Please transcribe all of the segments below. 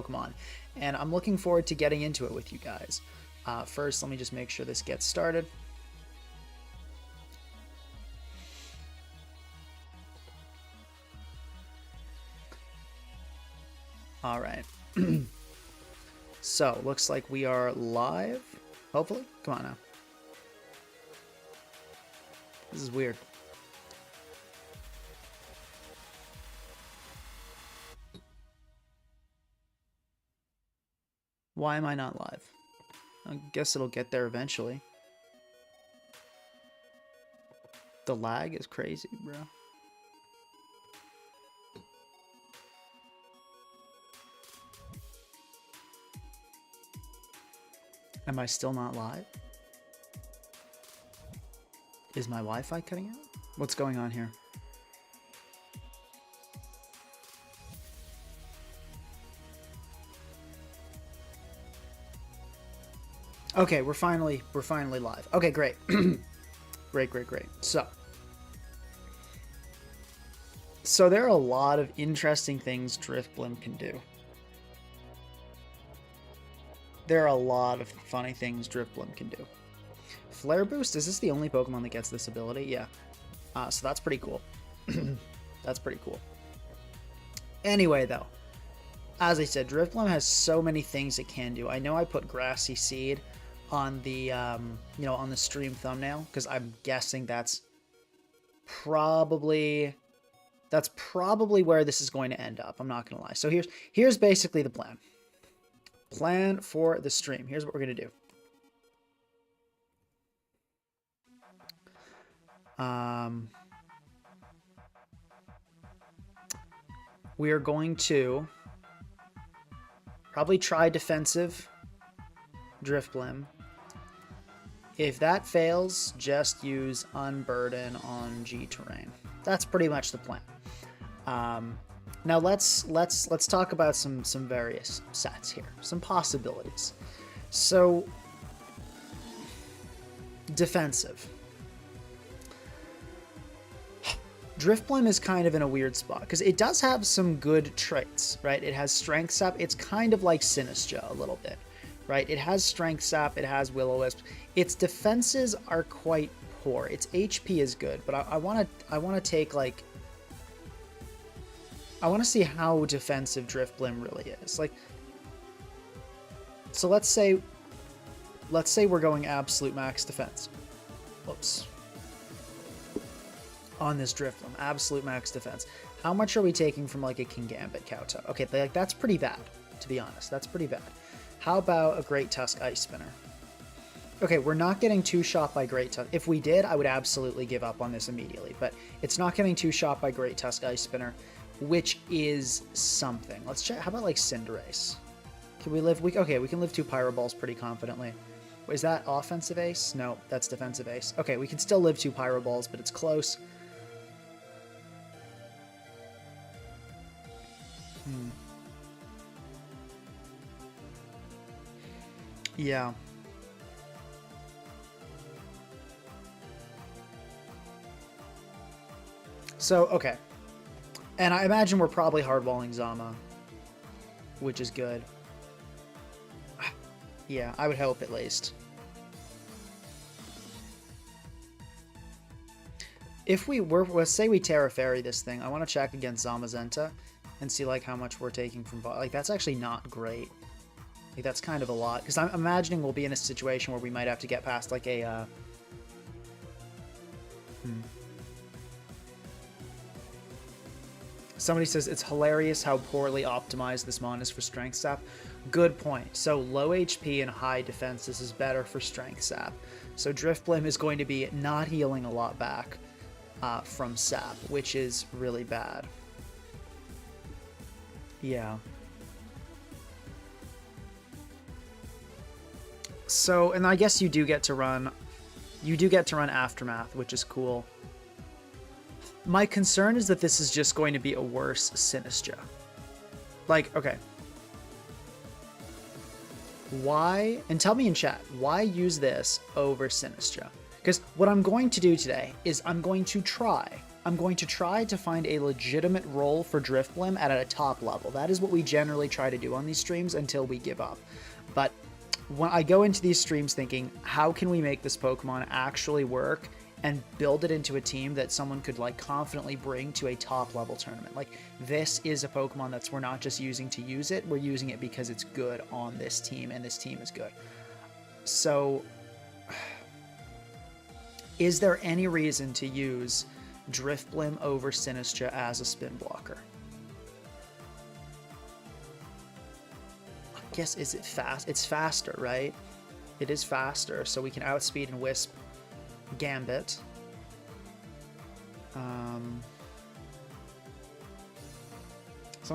Pokemon, and I'm looking forward to getting into it with you guys. First, let me just make sure this gets started. All right. So, looks like we are live, hopefully. Come on now. This is weird. Why am I not live? I guess it'll get there eventually. The lag is crazy, bro. Am I still not live? Is my Wi-Fi cutting out? What's going on here? Okay, we're finally live. Okay, great. Great. So there are a lot of interesting things Drifblim can do. There are a lot of funny things Drifblim can do. Flare Boost, is this the only Pokemon that gets this ability? Yeah. So that's pretty cool. That's pretty cool. Anyway, though, as I said, Drifblim has so many things it can do. I know I put Grassy Seed on the, on the stream thumbnail, because I'm guessing that's probably where this is going to end up. I'm not going to lie. So here's basically the plan. Plan for the stream. Here's what we're going to do. We are going to probably try defensive Drifblim. If that fails, just use Unburden on G terrain. That's pretty much the plan. Now let's talk about some various sets here, some possibilities. So defensive. Drifblim is kind of in a weird spot because it does have some good traits, right? It has Strength Sap. It's kind of like Sinistcha a little bit, right? It has Strength Sap. It has Will-O-Wisp. Its defenses are quite poor. Its HP is good, but I want to take like. I want to see how defensive Drifblim really is. Like, so let's say we're going absolute max defense. Whoops. On this Drifblim, absolute max defense. How much are we taking from like a Kingambit Kowtow? Okay, like that's pretty bad, to be honest. That's pretty bad. How about a Great Tusk Ice Spinner? Okay, we're not getting two-shot by Great Tusk. If we did, I would absolutely give up on this immediately, but it's not getting two-shot by Great Tusk Ice Spinner, which is something. Let's check. How about like Cinderace? Can we live? Okay, we can live two Pyro Balls pretty confidently. Is that offensive ace? No, that's defensive ace. Okay, we can still live two Pyro Balls, but it's close. Yeah. So, okay. And I imagine we're probably hardballing Zama, which is good. Yeah, I would hope at least. If we were, let's say we Terra Fairy this thing, I want to check against Zamazenta and see like how much we're taking from, like that's actually not great. Like that's kind of a lot, because I'm imagining we'll be in a situation where we might have to get past like a, Somebody says it's hilarious how poorly optimized this mon is for Strength Sap. Good point. So low HP and high defense, this is better for Strength Sap. So Drifblim is going to be not healing a lot back from Sap, which is really bad. Yeah. So, and I guess you do get to run Aftermath, which is cool. My concern is that this is just going to be a worse Sinistcha. Like, okay. Why, and tell me in chat, why use this over Sinistcha? Because what I'm going to do today is I'm going to try I'm going to try to find a legitimate role for Drifblim at a top level. That is what we generally try to do on these streams until we give up. But when I go into these streams thinking, how can we make this Pokemon actually work and build it into a team that someone could like confidently bring to a top level tournament? Like, this is a Pokemon that's, we're not just using to use it, we're using it because it's good on this team and this team is good. So is there any reason to use Drifblim over Sinistcha as a spin blocker? I guess, is it fast? It's faster, right? It is faster, so we can outspeed and Wisp Gambit. Someone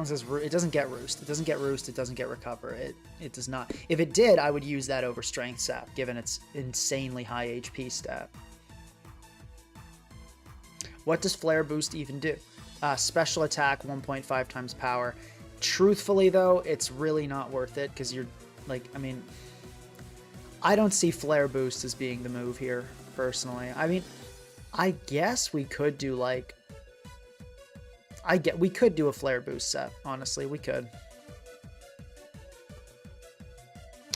says it doesn't get Roost. It doesn't get Roost. It doesn't get Recover. It does not. If it did, I would use that over Strength Sap, given its insanely high HP stat. What does Flare Boost even do? Special attack, 1.5 times power. Truthfully, though, it's really not worth it, because you're, like, I mean, I don't see Flare Boost as being the move here, personally. I mean, I guess we could do, like, we could do a Flare Boost set, honestly, we could.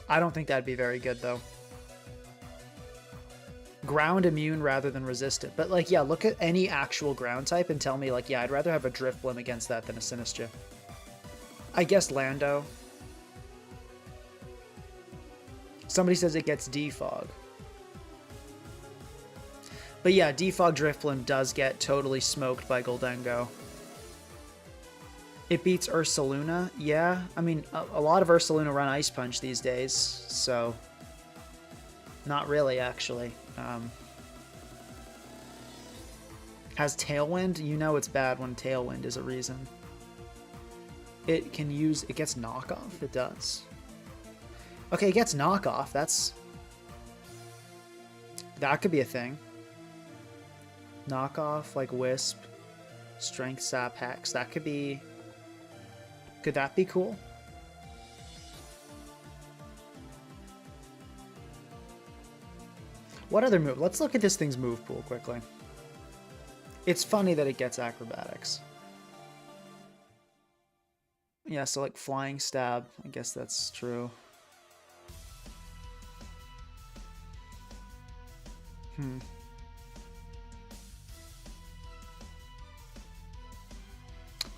I don't think that'd be very good, though. Ground immune rather than resistant. But, like, yeah, look at any actual ground type and tell me, like, yeah, I'd rather have a Drifblim against that than a Sinistcha. I guess Lando. Somebody says it gets Defog. But yeah, Defog Drifblim does get totally smoked by Goldengo. It beats Ursaluna. Yeah, I mean, a lot of Ursaluna run Ice Punch these days, so... Not really, actually. Has Tailwind? You know it's bad when Tailwind is a reason. It can use... It gets Knockoff? It does. Okay, it gets Knockoff. That could be a thing. Knockoff, like Wisp, Strength Sap, Hex. That could be... Could that be cool? What other move? Let's look at this thing's move pool quickly. It's funny that it gets Acrobatics. Yeah, so like Flying Stab. I guess that's true.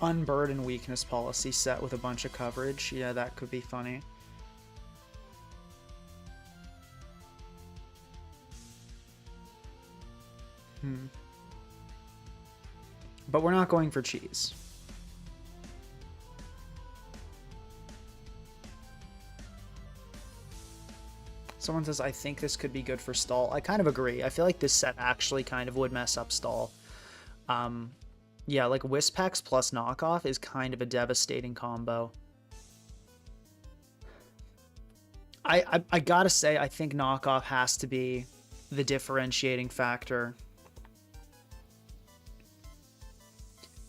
Unburden weakness policy set with a bunch of coverage. Yeah, that could be funny. But we're not going for cheese. Someone says, I think this could be good for stall. I kind of agree. I feel like this set actually kind of would mess up stall. Yeah, like Wispex plus Knockoff is kind of a devastating combo. I gotta say, I think Knockoff has to be the differentiating factor.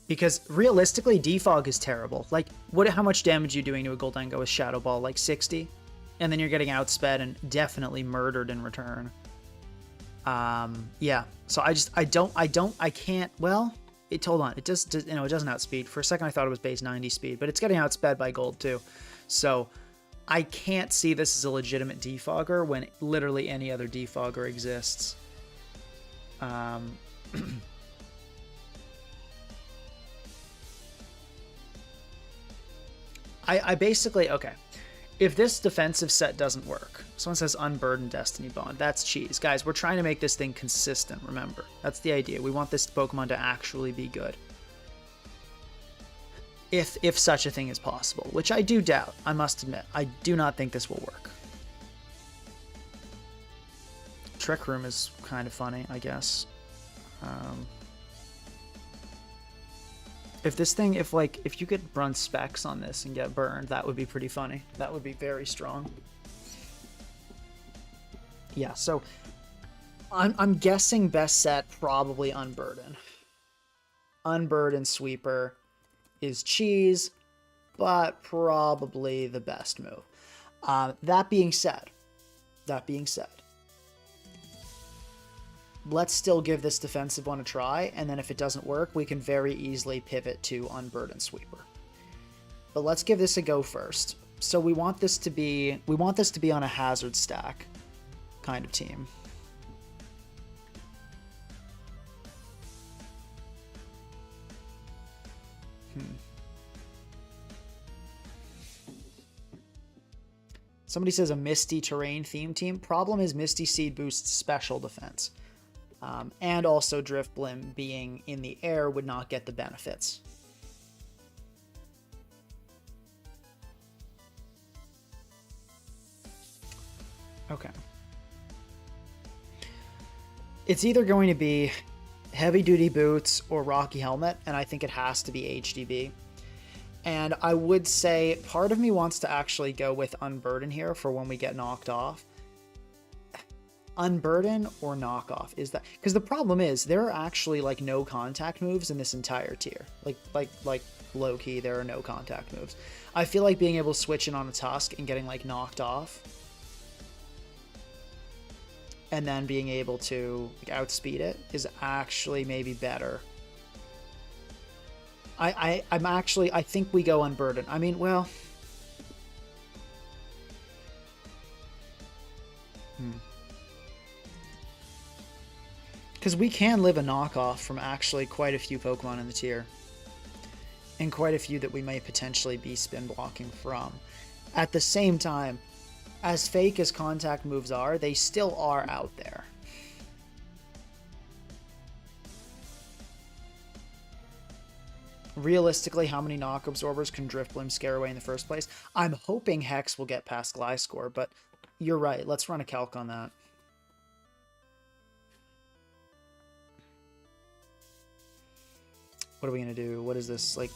Because realistically, Defog is terrible. Like, how much damage are you doing to a Goldengo with Shadow Ball? Like 60? And then you're getting outsped and definitely murdered in return. Yeah. So I can't, well, hold on. It just, you know, it doesn't outspeed. For a second, I thought it was base 90 speed, but it's getting outsped by gold too. So I can't see this as a legitimate defogger when literally any other defogger exists. I basically, okay. If this defensive set doesn't work, someone says Unburden Destiny Bond. That's cheese. Guys, we're trying to make this thing consistent, remember. That's the idea. We want this Pokemon to actually be good. If such a thing is possible, which I do doubt, I must admit. I do not think this will work. Trick Room is kind of funny, I guess. If this thing, if you could run specs on this and get burned, that would be pretty funny. That would be very strong. Yeah, so I'm guessing best set probably Unburden. Unburden Sweeper is cheese, but probably the best move. That being said, let's still give this defensive one a try, and then if it doesn't work, we can very easily pivot to Unburden Sweeper. But let's give this a go first. So we want this to be on a hazard stack kind of team. Somebody says a Misty Terrain theme team. Problem is Misty Seed boosts special defense. And also Drifblim being in the air would not get the benefits. Okay. It's either going to be heavy duty boots or Rocky Helmet, and I think it has to be HDB. And I would say part of me wants to actually go with Unburden here for when we get knocked off. Unburden or knockoff is that, because the problem is there are actually like no contact moves in this entire tier. Like low key, there are no contact moves. I feel like being able to switch in on a Tusk and getting like knocked off, and then being able to like outspeed it is actually maybe better. I think we go Unburden. I mean, well, because we can live a knockoff from actually quite a few Pokemon in the tier, and quite a few that we may potentially be spin blocking from. At the same time, as fake as contact moves are, they still are out there. Realistically, how many knock absorbers can Drifblim scare away in the first place? I'm hoping Hex will get past Gliscor, but you're right. Let's run a calc on that. What are we going to do? What is this? Like,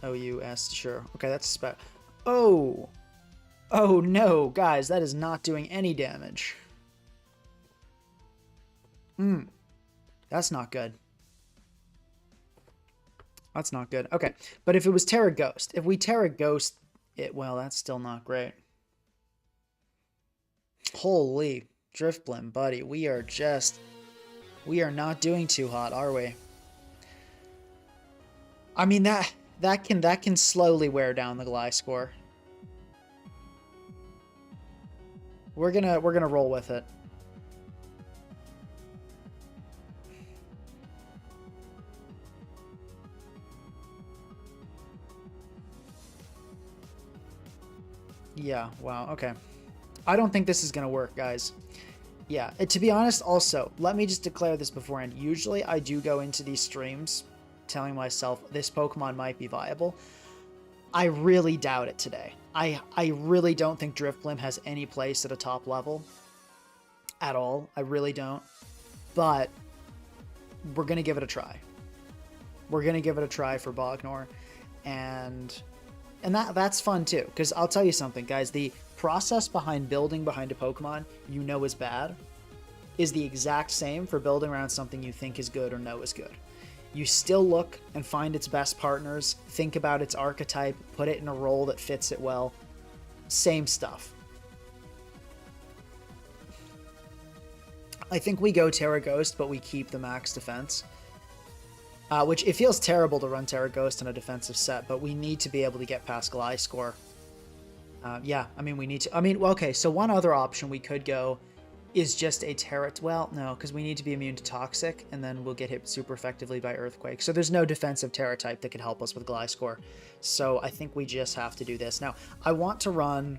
OUS? Sure. Okay, that's spec. Oh! Oh no, guys, that is not doing any damage. That's not good. That's not good. Okay, but if it was Terra Ghost, if we Terra Ghost it, well, that's still not great. Holy Drifblim, buddy, we are not doing too hot, are we? I mean, that can slowly wear down the Gliscor. We're gonna roll with it. Yeah, wow, okay. I don't think this is going to work, guys. Yeah, to be honest, also, let me just declare this beforehand. Usually, I do go into these streams telling myself this Pokemon might be viable. I really doubt it today. I really don't think Drifblim has any place at a top level at all. I really don't. But we're going to give it a try. We're going to give it a try for Bognor. And that's fun too, because I'll tell you something, guys. The process behind building behind a Pokemon you know is bad is the exact same for building around something you think is good or know is good. You still look and find its best partners, think about its archetype, put it in a role that fits it well. Same stuff. I think we go Terra Ghost, but we keep the max defense. Which, it feels terrible to run Terra Ghost in a defensive set, but we need to be able to get past Gliscor. Yeah, I mean, we need to... I mean, well, okay, so one other option we could go is just a Terra... Well, no, because we need to be immune to Toxic, and then we'll get hit super effectively by Earthquake. So there's no defensive Terra type that could help us with Gliscor. So I think we just have to do this. Now, I want to run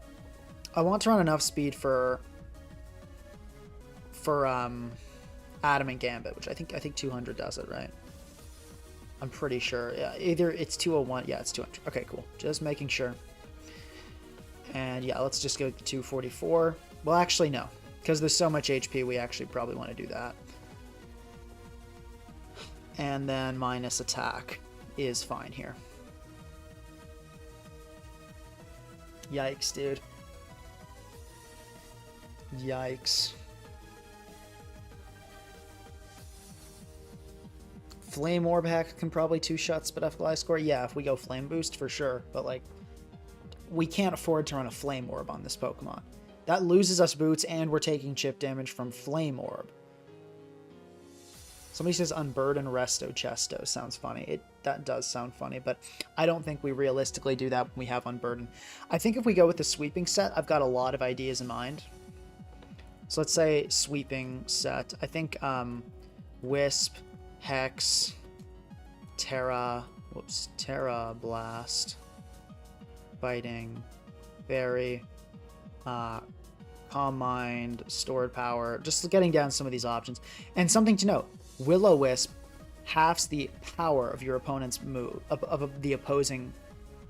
enough speed for Adam and Gambit, which I think 200 does it, right? I'm pretty sure. Yeah, either it's 201. Yeah, it's 200. Okay, cool. Just making sure. And yeah, let's just go to 244. Well, actually, no. Because there's so much HP, we actually probably want to do that. And then minus attack is fine here. Yikes, dude. Yikes. Flame Orb Hack can probably two-shot spit off Gliscor. Yeah, if we go Flame Boost, for sure. But, like, we can't afford to run a Flame Orb on this Pokemon. That loses us boots, and we're taking chip damage from Flame Orb. Somebody says Unburden Resto Chesto. Sounds funny. That does sound funny, but I don't think we realistically do that when we have Unburden. I think if we go with the sweeping set, I've got a lot of ideas in mind. So let's say sweeping set. I think Wisp, Hex, Terra Blast, Biting, Fairy, Calm Mind, Stored Power, just getting down some of these options. And something to note, Will-O-Wisp halves the power of your opponent's move, of the opposing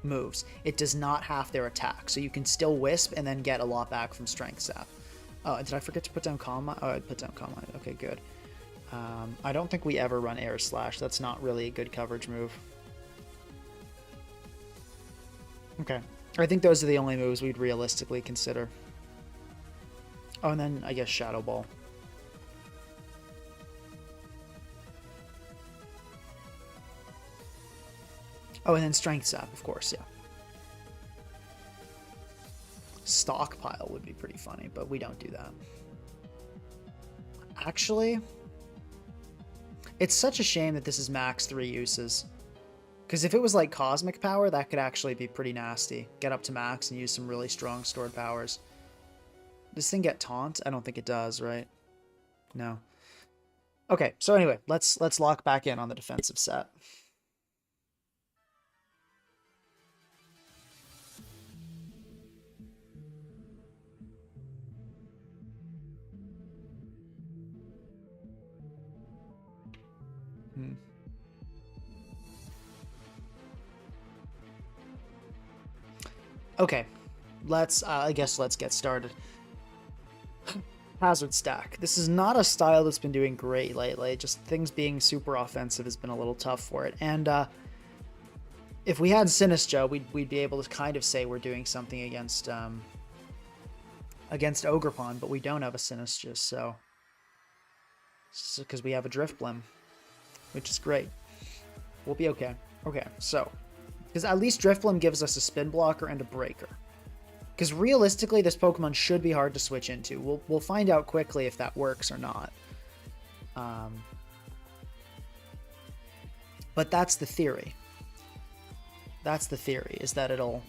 moves. It does not half their attack, so you can still Wisp and then get a lot back from Strength Sap. Oh, did I forget to put down Calm Mind? Oh, I put down Calm Mind. Okay, good. I don't think we ever run Air Slash. That's not really a good coverage move. Okay. I think those are the only moves we'd realistically consider. Oh, and then I guess Shadow Ball. Oh, and then Strength Sap, of course, yeah. Stockpile would be pretty funny, but we don't do that. Actually, it's such a shame that this is max 3 uses. Because if it was like Cosmic Power, that could actually be pretty nasty. Get up to max and use some really strong stored powers. Does this thing get Taunt? I don't think it does, right? No. Okay, so anyway, let's lock back in on the defensive set. Okay, I guess let's get started. Hazard Stack. This is not a style that's been doing great lately. Just things being super offensive has been a little tough for it. And if we had Sinistcha, we'd be able to kind of say we're doing something against Ogerpon, but we don't have a Sinistcha, so because we have a Drifblim, which is great. We'll be okay. Okay, so because at least Drifblim gives us a spin blocker and a breaker. Because realistically, this Pokemon should be hard to switch into. We'll find out quickly if that works or not. But that's the theory. That's the theory, is that it'll...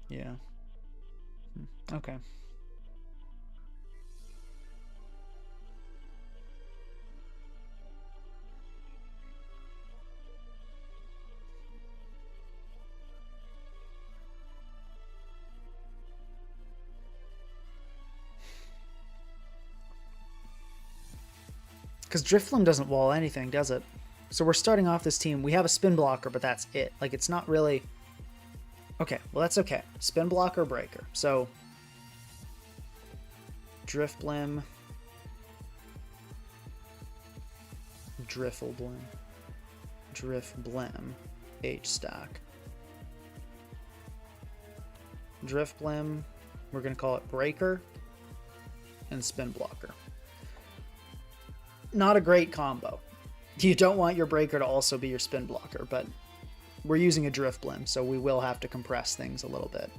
Yeah. Okay. Because Drifblim doesn't wall anything, does it? So we're starting off this team. We have a spin blocker, but that's it. Like, it's not really... Okay, well, that's okay. Spin blocker, breaker. So, Drifblim. Drifblim. H-stack. Drifblim. We're going to call it breaker. And spin blocker. Not a great combo. You don't want your breaker to also be your spin blocker, but we're using a Drifblim, so we will have to compress things a little bit.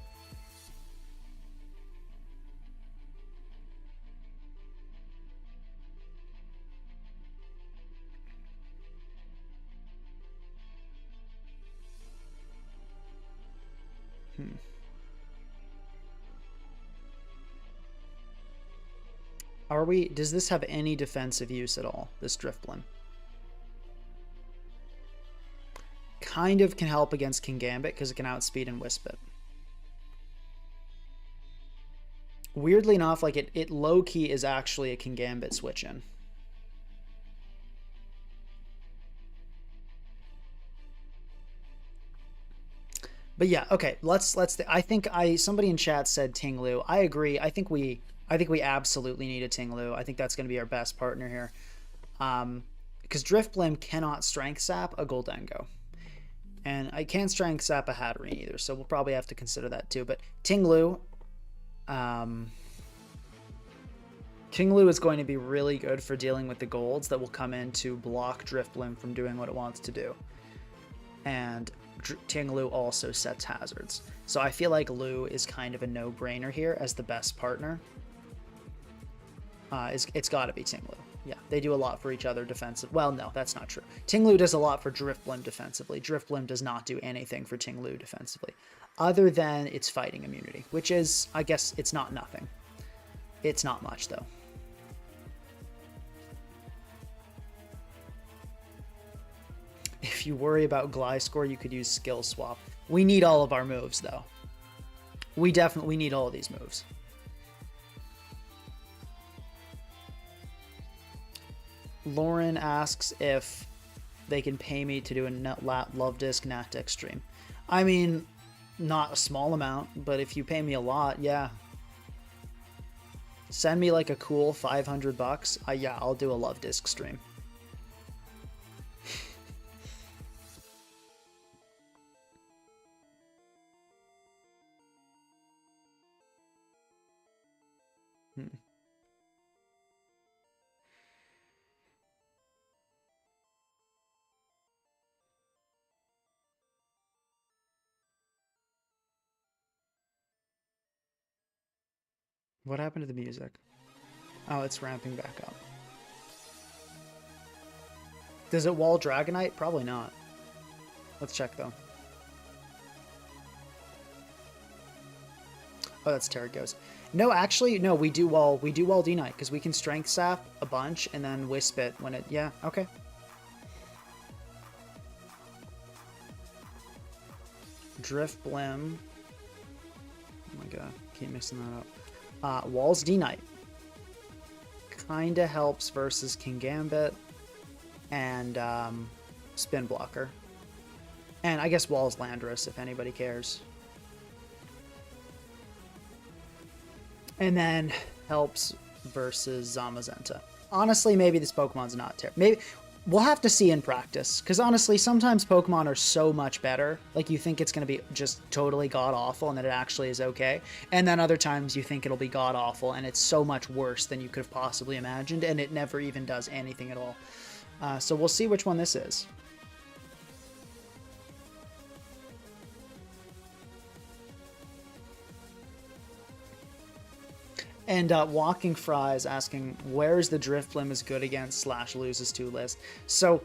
Does this have any defensive use at all, this Drifblim? Kind of can help against Kingambit because it can outspeed and Wisp it. Weirdly enough, like it low-key is actually a Kingambit switch-in. But yeah, okay, I think somebody in chat said Tinglu. I agree. I think we absolutely need a Tinglu. I think that's going to be our best partner here. Because Drifblim cannot Strength Sap a Goldengo. And I can't Strength Sap a Hatterene either, so we'll probably have to consider that too. But Tinglu is going to be really good for dealing with the golds that will come in to block Drifblim from doing what it wants to do. And Ting Lu also sets hazards. So I feel like Lu is kind of a no-brainer here as the best partner. It's got to be Ting Lu. Yeah, they do a lot for each other defensive. Well, no, that's not true. Ting Lu does a lot for Drifblim defensively. Drifblim does not do anything for Ting Lu defensively, other than its fighting immunity, which is, I guess, it's not nothing. It's not much, though. If you worry about glide score, you could use skill swap. We need all of our moves, though. We definitely need all of these moves. Lauren asks if they can pay me to do a Love Disc Nat Deck stream. I mean, not a small amount, but if you pay me a lot, yeah. Send me like a cool $500. Yeah, I'll do a Love Disc stream. What happened to the music? Oh, it's ramping back up. Does it wall Dragonite? Probably not. Let's check, though. Oh, that's Terraghost. No, actually, no, we do wall D-Knight, because we can Strength Sap a bunch, and then Wisp it when it... Yeah, okay. Drifblim. Oh my god, keep mixing that up. Walls D-Knight. Kinda helps versus Kingambit and Spin Blocker. And I guess Walls Landorus, if anybody cares. And then helps versus Zamazenta. Honestly, maybe this Pokemon's not terrible. Maybe we'll have to see in practice, because honestly, sometimes Pokemon are so much better. Like, you think it's going to be just totally god-awful, and that it actually is okay. And then other times you think it'll be god-awful, and it's so much worse than you could have possibly imagined, and it never even does anything at all. So we'll see which one this is. And Walking Fry is asking, where's the Drifblim is good against / loses to list? So,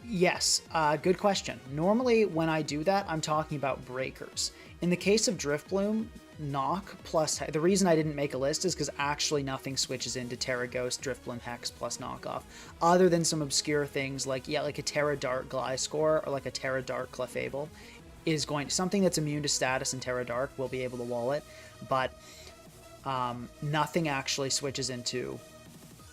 yes, good question. Normally, when I do that, I'm talking about breakers. In the case of Drifblim, knock plus... The reason I didn't make a list is because actually nothing switches into Terraghost, Drifblim, Hex plus knockoff, other than some obscure things like, yeah, like a Terra Dark Gliscor or like a Terra Dark Clefable is going... Something that's immune to status in Terra Dark will be able to wall it, but... nothing actually switches into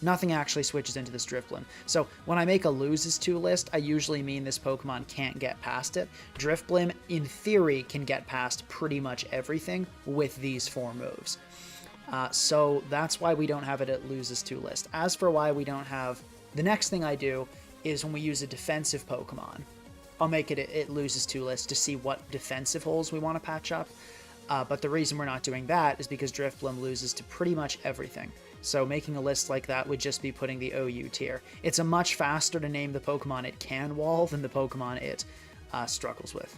this Drifblim. So when I make a loses to list, I usually mean this Pokemon can't get past it. Drifblim, in theory, can get past pretty much everything with these 4 moves. So that's why we don't have it at loses to list. As for why we don't have... The next thing I do is when we use a defensive Pokemon, I'll make it at loses to list to see what defensive holes we want to patch up. But the reason we're not doing that is because Drifblim loses to pretty much everything. So making a list like that would just be putting the OU tier. It's a much faster to name the Pokemon it can wall than the Pokemon it struggles with.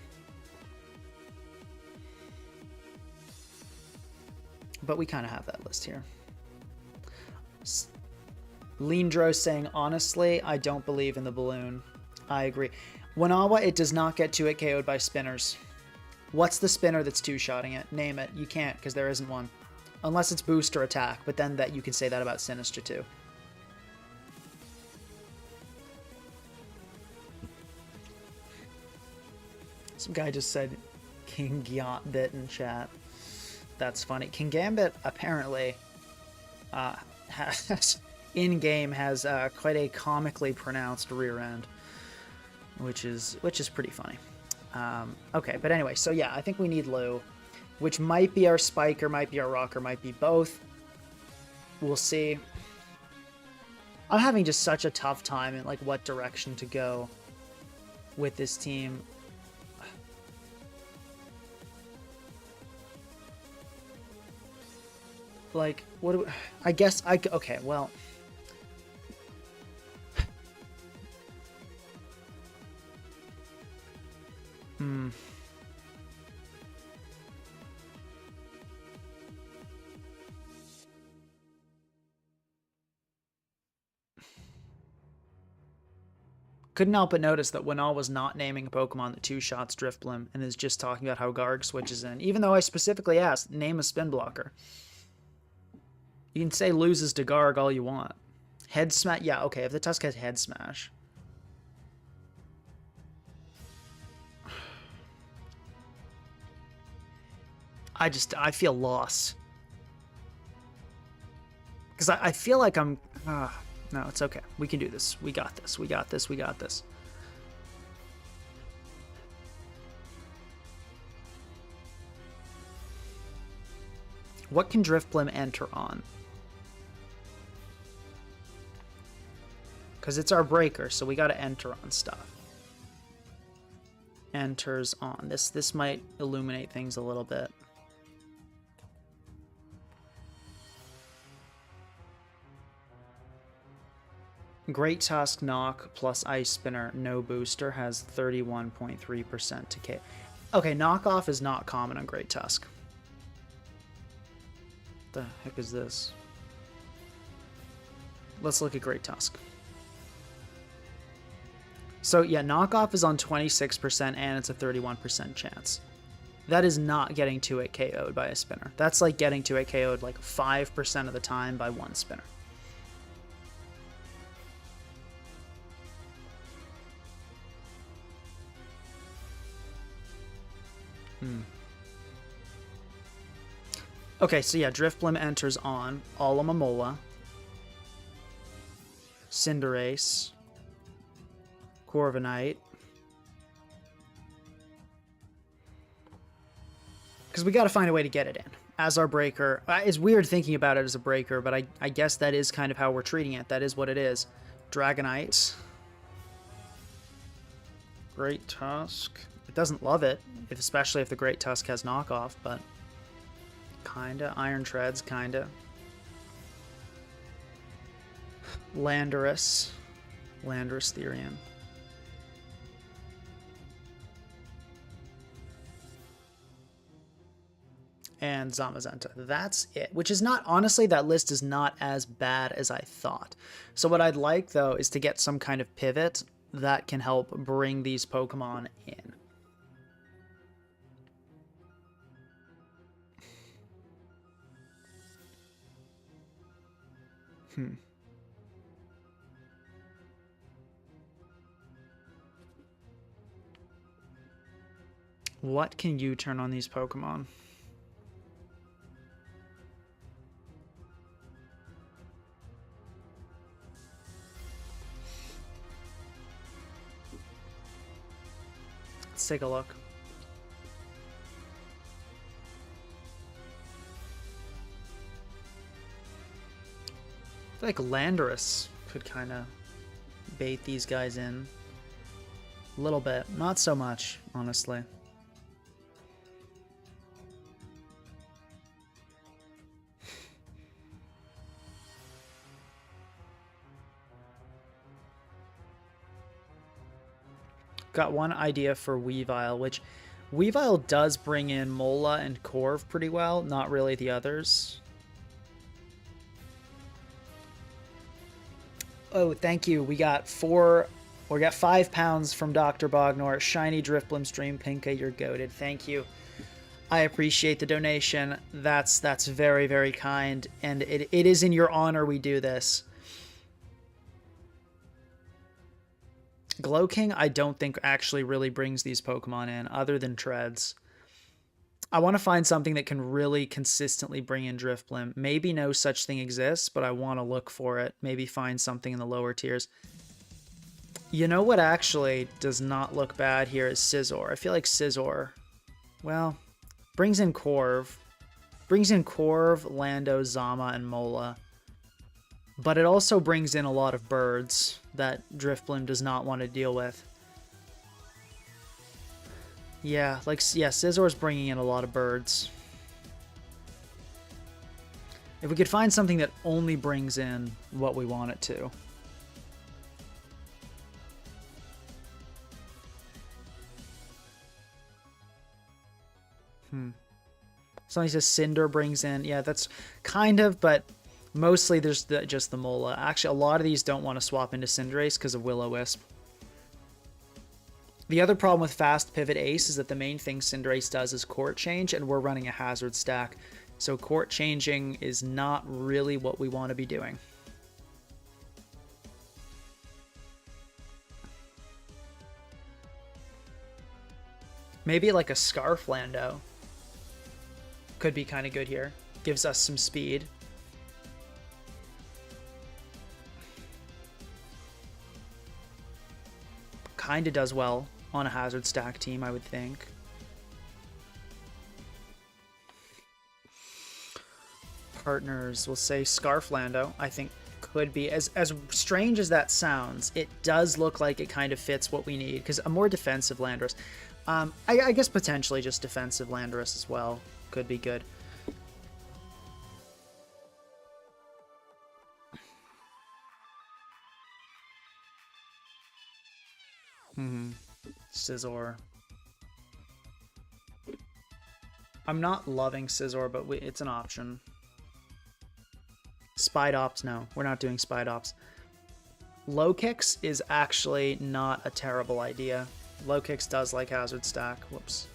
But we kind of have that list here. Leandro saying, honestly, I don't believe in the balloon. I agree. Wanawa, it does not get 2-hit KO'd by spinners. What's the spinner that's 2-shotting it? Name it. You can't, because there isn't one. Unless it's boost or attack, but then that you can say that about Sinistcha too. Some guy just said Kingambit in chat. That's funny. Kingambit apparently has in-game has quite a comically pronounced rear end, which is pretty funny. Okay, but anyway, so yeah, I think we need Lu, which might be our Spiker, might be our Rocker, might be both. We'll see. I'm having just such a tough time in like what direction to go with this team. Like, what do we, I guess okay, well... Hmm. Couldn't help but notice that Winall was not naming a Pokemon that two-shots Drifblim and is just talking about how Garg switches in, even though I specifically asked, name a spin blocker. You can say loses to Garg all you want. Head Smash? Yeah, okay, if the Tusk has Head Smash. I feel lost. Because I feel like I'm... no, it's okay. We can do this. We got this. We got this. We got this. What can Drifblim enter on? Because it's our breaker, so we got to enter on stuff. Enters on. This might illuminate things a little bit. Great Tusk, Knock, plus Ice Spinner, no booster, has 31.3% to K. Okay, Knockoff is not common on Great Tusk. What the heck is this? Let's look at Great Tusk. So yeah, Knockoff is on 26% and it's a 31% chance. That is not getting 2-hit KO'd by a spinner. That's like getting 2-hit KO'd like 5% of the time by one spinner. Okay, so yeah, Drifblim enters on Alomomola, Cinderace, Corviknight. Because we got to find a way to get it in as our breaker. It's weird thinking about it as a breaker, but I guess that is kind of how we're treating it. That is what it is. Dragonite. Great Tusk. It doesn't love it, especially if the Great Tusk has knockoff, but kinda. Iron Treads, kinda. Landorus. Landorus Therian. And Zamazenta. That's it. Which is not, honestly, that list is not as bad as I thought. So what I'd like, though, is to get some kind of pivot that can help bring these Pokemon in. What can you turn on these Pokemon? Let's take a look. I feel like Landorus could kind of bait these guys in a little bit. Not so much, honestly. Got one idea for Weavile, which Weavile does bring in Mola and Corv pretty well, not really the others. Oh, thank you. We got 5 pounds from Dr. Bognor. Shiny Drifblim stream, Pinka, you're goated. Thank you. I appreciate the donation. That's very, very kind, and it is in your honor we do this. Glow King, I don't think actually really brings these Pokemon in, other than Treads. I want to find something that can really consistently bring in Drifblim. Maybe no such thing exists, but I want to look for it. Maybe find something in the lower tiers. You know what actually does not look bad here is Scizor. I feel like Scizor, well, brings in Corv. Brings in Corv, Lando, Zama, and Mola. But it also brings in a lot of birds that Drifblim does not want to deal with. Yeah, Scizor's bringing in a lot of birds. If we could find something that only brings in what we want it to. Somebody says Cinder brings in. Yeah, that's kind of, but mostly there's just the Mola. Actually, a lot of these don't want to swap into Cinderace because of Will-O-Wisp. The other problem with Fast Pivot Ace is that the main thing Cinderace does is court change, and we're running a hazard stack. So court changing is not really what we want to be doing. Maybe like a Scarflando could be kind of good here. Gives us some speed. Kind of does well on a hazard stack team, I would think. Partners, we'll say Scarflando, I think could be, as strange as that sounds, it does look like it kind of fits what we need, because a more defensive Landorus, I guess potentially just defensive Landorus as well could be good. Scizor. I'm not loving Scizor, but it's an option. Spidops, no. We're not doing Spidops. Low Kicks is actually not a terrible idea. Low Kicks does like Hazard Stack. Whoops.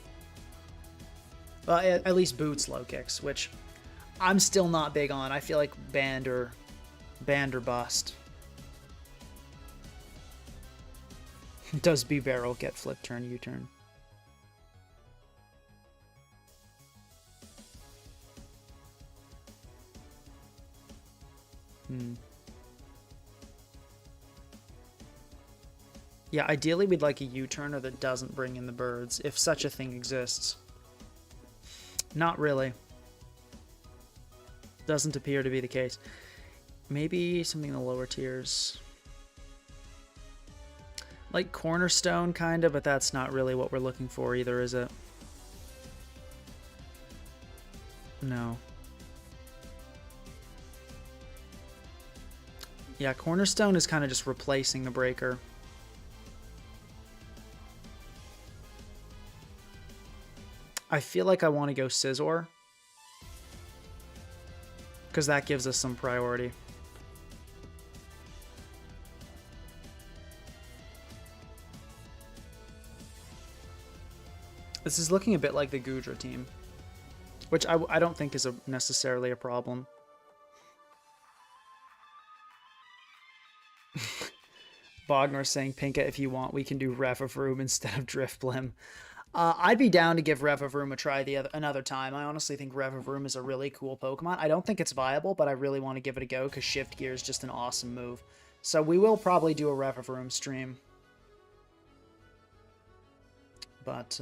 Well, at least boots Low Kicks, which I'm still not big on. I feel like banned or bust. Does B-Barrel get flip turn, U-turn? Yeah, ideally we'd like a U-turner that doesn't bring in the birds, if such a thing exists. Not really. Doesn't appear to be the case. Maybe something in the lower tiers. Like Cornerstone, kind of, but that's not really what we're looking for either, is it? No. Yeah, Cornerstone is kind of just replacing the breaker. I feel like I want to go Scizor, because that gives us some priority. This is looking a bit like the Goodra team, which I don't think is necessarily a problem. Bogner saying, Pinka, if you want, we can do Revavroom instead of Drifblim. I'd be down to give Revavroom a try another time. I honestly think Revavroom is a really cool Pokemon. I don't think it's viable, but I really want to give it a go because Shift Gear is just an awesome move. So we will probably do a Revavroom stream. But,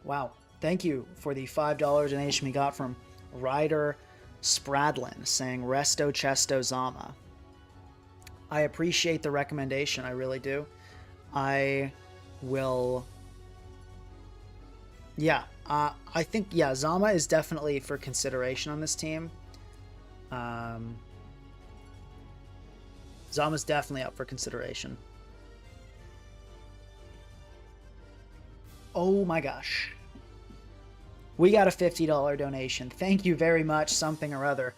wow. Thank you for the $5 donation we got from Ryder Spradlin saying Resto Chesto Zama. I appreciate the recommendation, I really do. I will... Yeah, I think, yeah, Zama is definitely for consideration on this team. Zama's definitely up for consideration. Oh my gosh. We got a $50 donation. Thank you very much, something or other.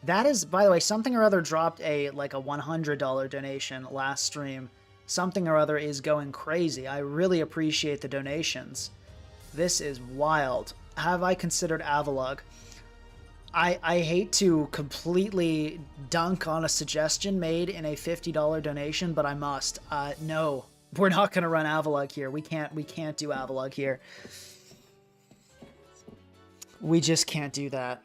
That is, by the way, something or other dropped a $100 donation last stream. Something or other is going crazy. I really appreciate the donations. This is wild. Have I considered Avalugg? I hate to completely dunk on a suggestion made in a $50 donation, but I must. No, we're not going to run Avalugg here. We can't do Avalugg here. We just can't do that.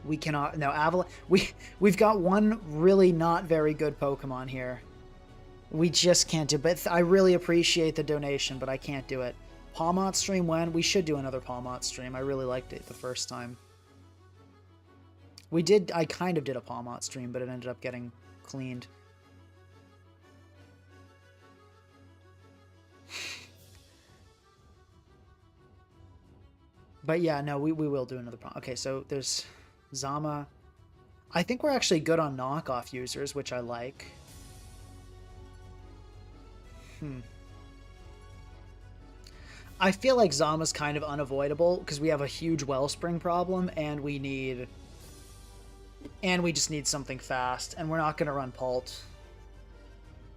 We cannot. No, Avalugg. We've got one really not very good Pokemon here. We just can't do it. But I really appreciate the donation, but I can't do it. Palmot stream when? We should do another Palmot stream. I really liked it the first time. I kind of did a Palmot stream, but it ended up getting cleaned. But yeah, no, we will do another Palmot. Okay, so there's Zama. I think we're actually good on knockoff users, which I like. I feel like Zama's kind of unavoidable because we have a huge Wellspring problem and we just need something fast, and we're not going to run Pult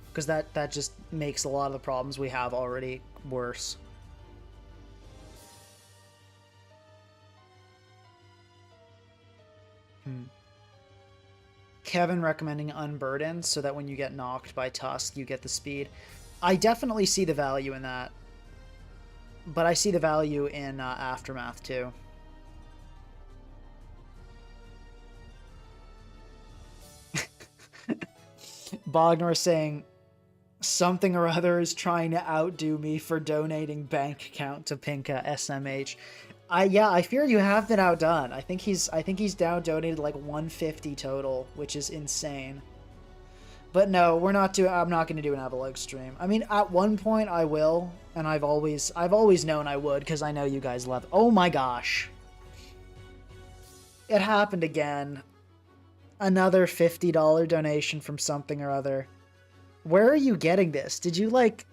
because that just makes a lot of the problems we have already worse. Kevin recommending Unburdened so that when you get knocked by Tusk, you get the speed. I definitely see the value in that, but I see the value in Aftermath too. Bogner saying something or other is trying to outdo me for donating bank account to Pinka SMH. I fear you have been outdone. I think he's down donated like 150 total, which is insane. But no, I'm not going to do an Avalog stream. I mean, at one point I will, and I've always known I would because I know you guys love. Oh my gosh. It happened again. Another $50 donation from something or other. Where are you getting this? Did you like...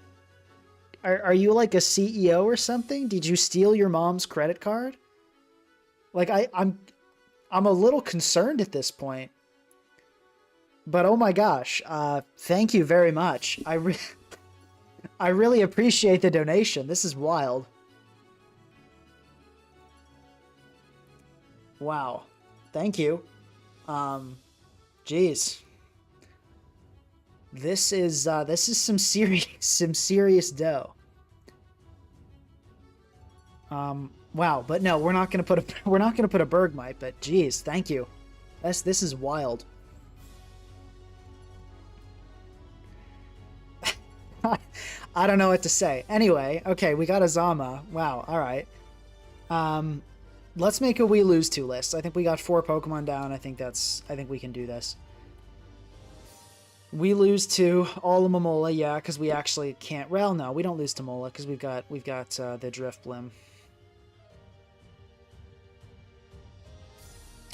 Are you like a CEO or something? Did you steal your mom's credit card? Like, I'm a little concerned at this point. But oh my gosh, thank you very much. I really appreciate the donation. This is wild. Wow. Thank you. Jeez. This is some serious dough. Wow, but no, we're not gonna put a Bergmite, but geez, thank you. This is wild. I don't know what to say. Anyway, okay, we got a Zama. Wow, alright. Let's make a we lose to list. I think we got 4 Pokemon down. I think we can do this. We lose to all of Momola, yeah, because we actually can't. Well, no, we don't lose to Mola because we've got the Drifblim,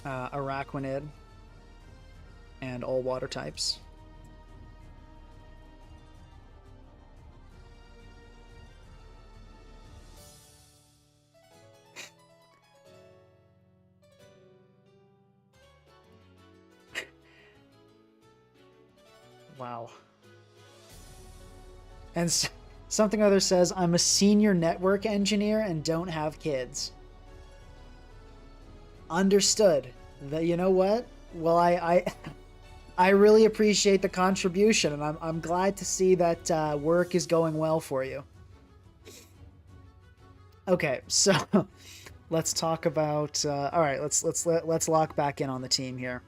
Araquanid, and all water types. Wow. And something other says, I'm a senior network engineer and don't have kids. Understood. You know what? Well, I really appreciate the contribution, and I'm glad to see that work is going well for you. Okay, so let's talk about. All right, let's lock back in on the team here.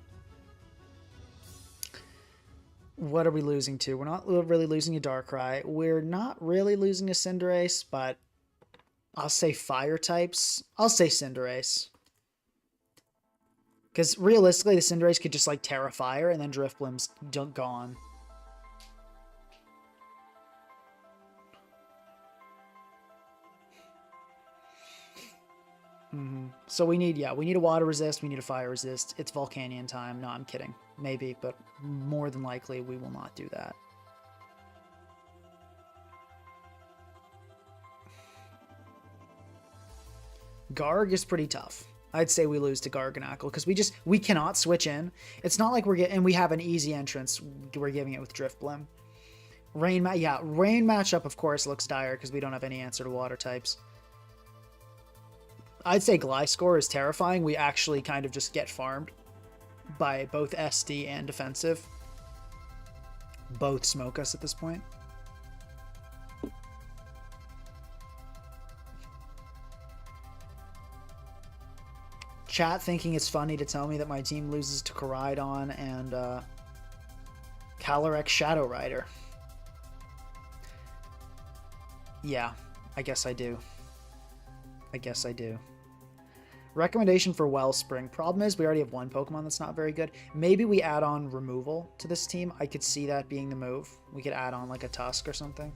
What are we losing to? We're not really losing a Darkrai. We're not really losing a Cinderace, but I'll say fire types. I'll say Cinderace. Because realistically, the Cinderace could just like Terra Fire and then Drifblim's gone. So we need a water resist, we need a fire resist. It's Volcanion time. No, I'm kidding. Maybe, but more than likely we will not do that. Garg is pretty tough. I'd say we lose to Garganacl because we cannot switch in. It's not like we have an easy entrance. We're giving it with Drifblim. Rain matchup of course looks dire because we don't have any answer to water types. I'd say Gliscor is terrifying. We actually kind of just get farmed by both SD and defensive. Both smoke us at this point. Chat thinking it's funny to tell me that my team loses to Koraidon and Calyrex Shadow Rider. Yeah, I guess I do. Recommendation for Wellspring. Problem is we already have one Pokemon that's not very good. Maybe we add on removal to this team. I could see that being the move. We could add on like a Tusk or something.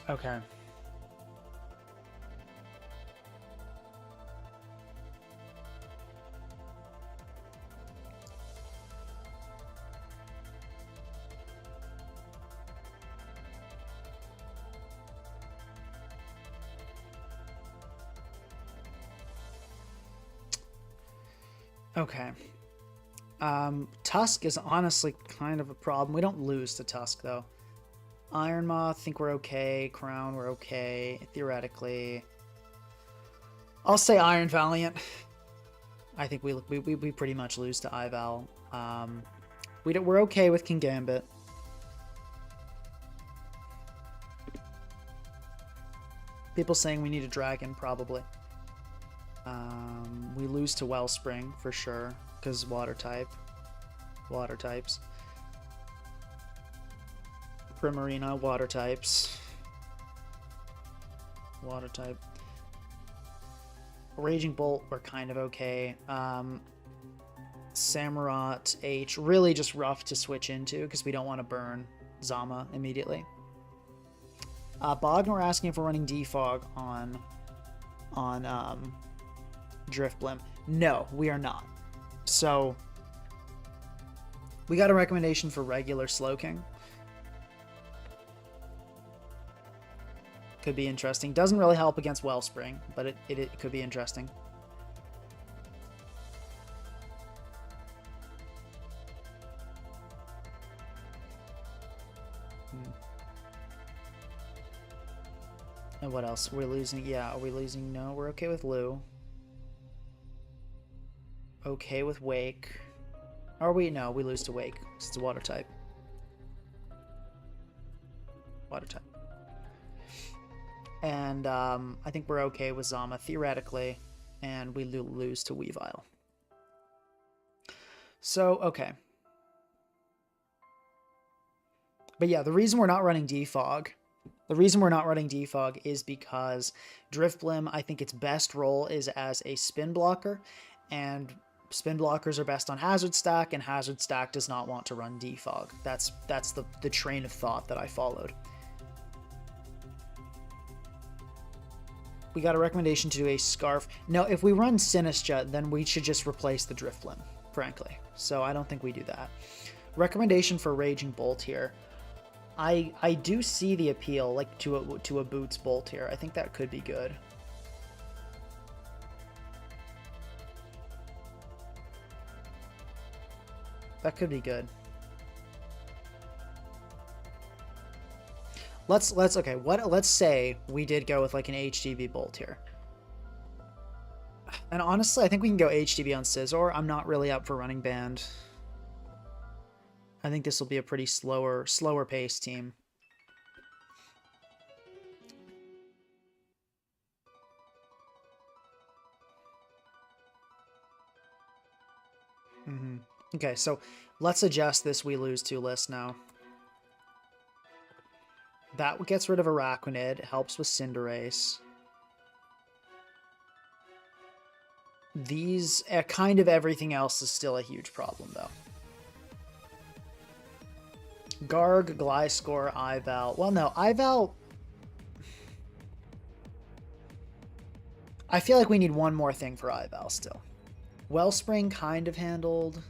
Okay. Okay. Tusk is honestly kind of a problem. We don't lose to Tusk, though. Iron Moth, I think we're okay. Crown, we're okay. Theoretically. I'll say Iron Valiant. I think we pretty much lose to Ival. We're okay with King Gambit. People saying we need a dragon, probably. We lose to Wellspring, for sure, because water type. Water types. Primarina, water types. Water type. Raging Bolt, we're kind of okay. Samurott, H, really just rough to switch into because we don't want to burn Zama immediately. Bogner asking if we're running Defog on Drifblim. No, we are not. So we got a recommendation for regular Slowking. Could be interesting. Doesn't really help against Wellspring, but it could be interesting. And what else? We're losing. Yeah, are we losing? No, we're okay with Lou. Okay with Wake. Are we? No, we lose to Wake. It's a water type. Water type. And I think we're okay with Zama, theoretically. And we lose to Weavile. So, okay. But yeah, the reason we're not running Defog... The reason we're not running Defog is because Drifblim, I think its best role is as a spin blocker, and spin blockers are best on Hazard Stack, and Hazard Stack does not want to run Defog. That's the train of thought that I followed. We got a recommendation to do a Scarf. No, if we run Sinistra, then we should just replace the Drifblim, frankly. So I don't think we do that. Recommendation for Raging Bolt here. I do see the appeal, like, to a Boots Bolt here. I think that could be good. That could be good. Let's say we did go with like an HDB Bolt here. And honestly, I think we can go HDB on Scizor. I'm not really up for running Band. I think this will be a pretty slower paced team. Okay, so let's adjust this we lose to list now. That gets rid of Araquanid, helps with Cinderace. These, kind of everything else is still a huge problem, though. Garg, Gliscor, Ival. Well, no, Ival... I feel like we need one more thing for Ival still. Wellspring kind of handled.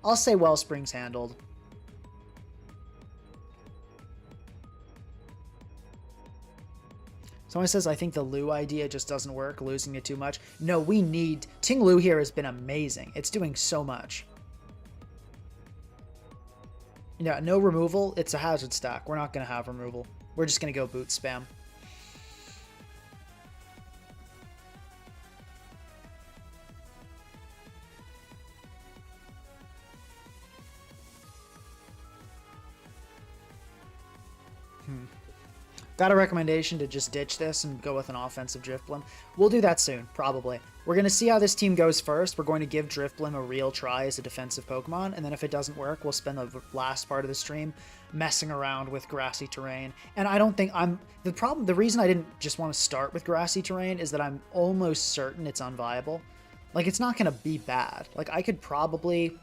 I'll say Wellspring's handled. Someone says, I think the Lu idea just doesn't work, losing it too much. No, we need... Ting Lu here has been amazing. It's doing so much. Yeah, no removal. It's a Hazard Stack. We're not going to have removal. We're just going to go Boot Spam. Got a recommendation to just ditch this and go with an offensive Drifblim. We'll do that soon, probably. We're going to see how this team goes first. We're going to give Drifblim a real try as a defensive Pokemon, and then if it doesn't work, we'll spend the last part of the stream messing around with grassy terrain. And I don't think the reason I didn't just want to start with grassy terrain is that I'm almost certain it's unviable. Like, it's not going to be bad. Like, I could probably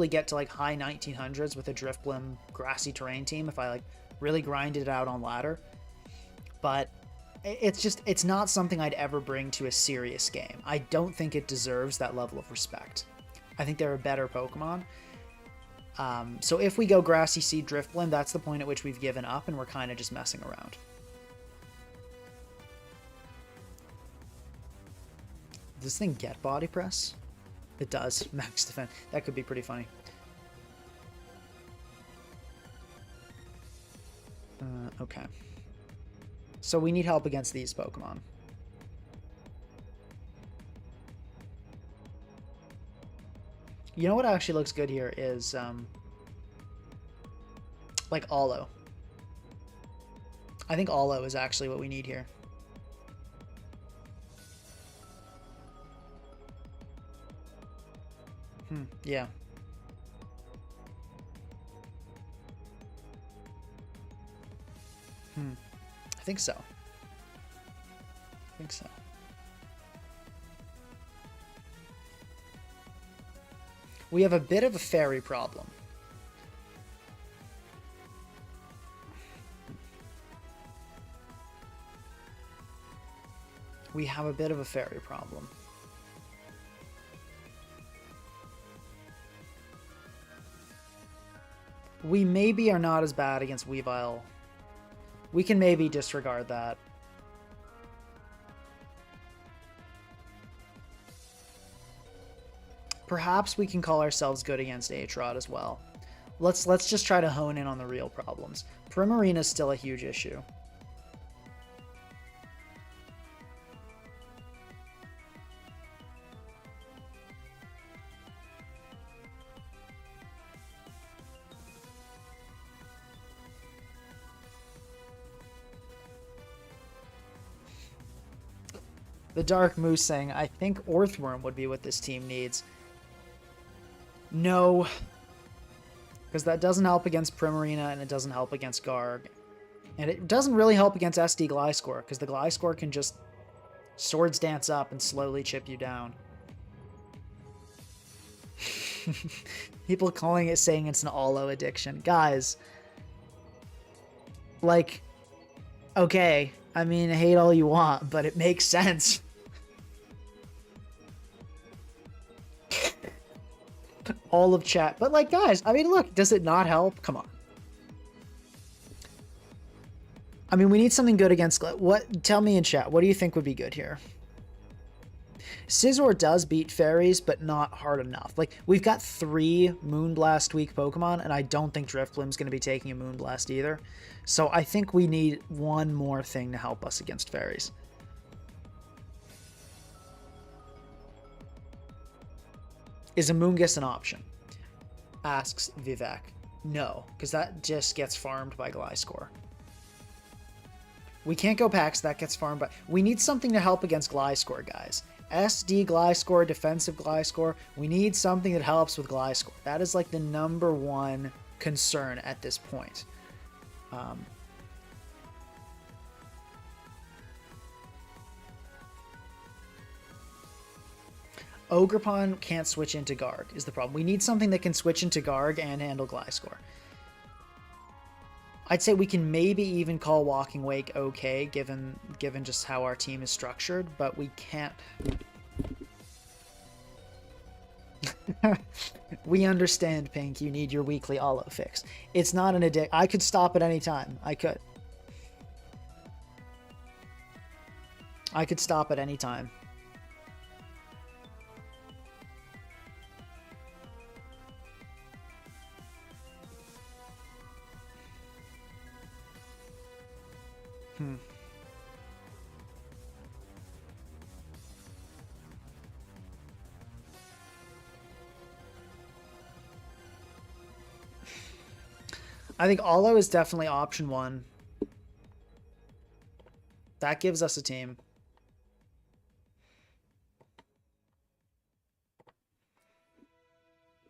get to, like, high 1900s with a Drifblim grassy terrain team if I, like, really grinded it out on ladder. But it's not something I'd ever bring to a serious game. I don't think it deserves that level of respect. I think there are better Pokemon. So if we go Grassy Seed Drifblim, that's the point at which we've given up and we're kind of just messing around. Does this thing get Body Press? It does. Max Defense. That could be pretty funny. Okay. So we need help against these Pokemon. You know what actually looks good here is like Aloe. I think Aloe is actually what we need here. Yeah. I think so. I think so. We have a bit of a fairy problem. We have a bit of a fairy problem. We maybe are not as bad against Weavile. We can maybe disregard that. Perhaps we can call ourselves good against Aatrod as well. Let's just try to hone in on the real problems. Primarina is still a huge issue. The Dark Moose saying, I think Orthworm would be what this team needs. No. Because that doesn't help against Primarina, and it doesn't help against Garg. And it doesn't really help against SD Gliscor, because the Gliscor can just Swords Dance up and slowly chip you down. People calling it, saying it's an Aloe addiction. Guys. Like, okay. I mean, hate all you want, but it makes sense. All of chat. But, like, guys, I mean, look, does it not help? Come on. I mean, we need something good against... What? Tell me in chat. What do you think would be good here? Scizor does beat fairies, but not hard enough. Like, we've got 3 Moonblast weak Pokemon, and I don't think Drifblim's going to be taking a Moonblast either. So I think we need one more thing to help us against fairies. Is a Moongus an option? Asks Vivek. No, because that just gets farmed by Gliscor. We can't go Pax, that gets farmed by... We need something to help against Gliscor, guys. SD Gliscor, defensive Gliscor. We need something that helps with Gliscor. That is like the #1 concern at this point. Ogerpon can't switch into Garg is the problem. We need something that can switch into Garg and handle Gliscor. I'd say we can maybe even call Walking Wake okay, given just how our team is structured, but we can't. We understand, Pink. You need your weekly Aloe fix. It's not an addict. I could stop at any time. I could. I could stop at any time. I think Aloe is definitely option 1. That gives us a team.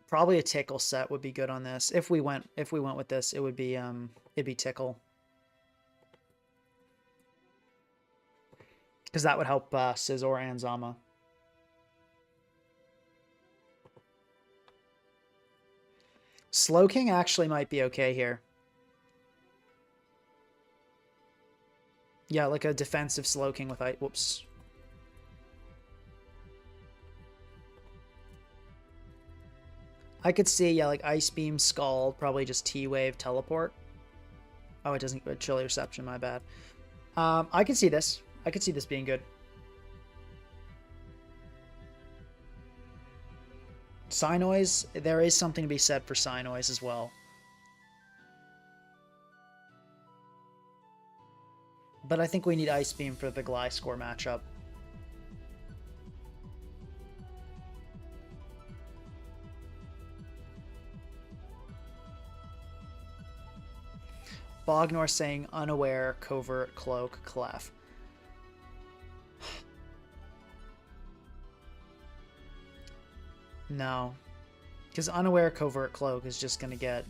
Probably a Tickle set would be good on this. If we went with this, it would be it'd be Tickle. Because that would help Scizor and Zama. Slowking actually might be okay here. Yeah, like a defensive Slowking with ice. Whoops. I could see, yeah, like Ice Beam, Scald, probably just T-Wave, Teleport. Oh, it doesn't. Chilly Reception, my bad. I could see this. I could see this being good. Psynoise, there is something to be said for Psynoise as well. But I think we need Ice Beam for the Gliscor matchup. Bognor saying Unaware, Covert, Cloak, Clef. No. Because Unaware, Covert, Cloak is just going to get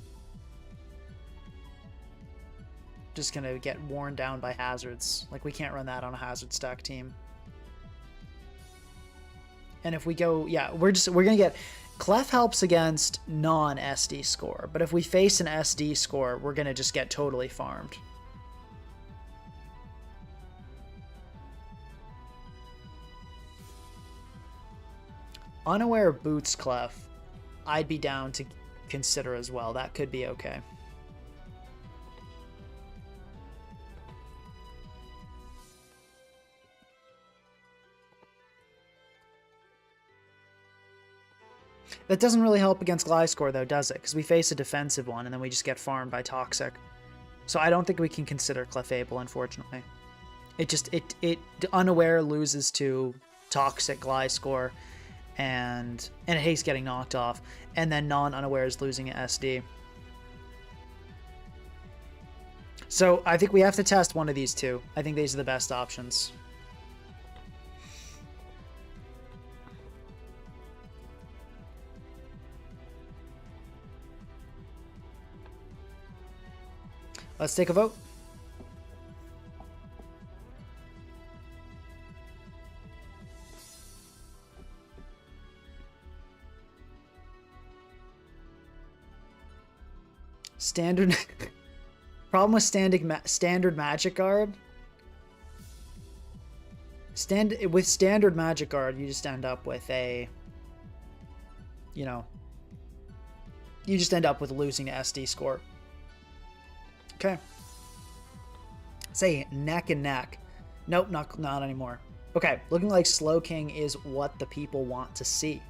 worn down by hazards. Like, we can't run that on a hazard stack team. And if we go, yeah, we're gonna get Clef helps against non-SD score, but if we face an SD score, we're gonna just get totally farmed. Unaware boots Clef, I'd be down to consider as well. That could be okay. That doesn't really help against Gliscor, though, does it? Because we face a defensive one, and then we just get farmed by Toxic. So I don't think we can consider Clefable, unfortunately. It Unaware loses to Toxic Gliscor, and it hates getting knocked off, and then non-Unaware is losing at SD. So I think we have to test one of these two. I think these are the best options. Let's take a vote. Standard problem with standard Magic Guard. With standard Magic Guard, you just end up with a, you just end up with losing the SD score. Okay. Say neck and neck. Nope, not anymore. Okay, looking like Slowking is what the people want to see.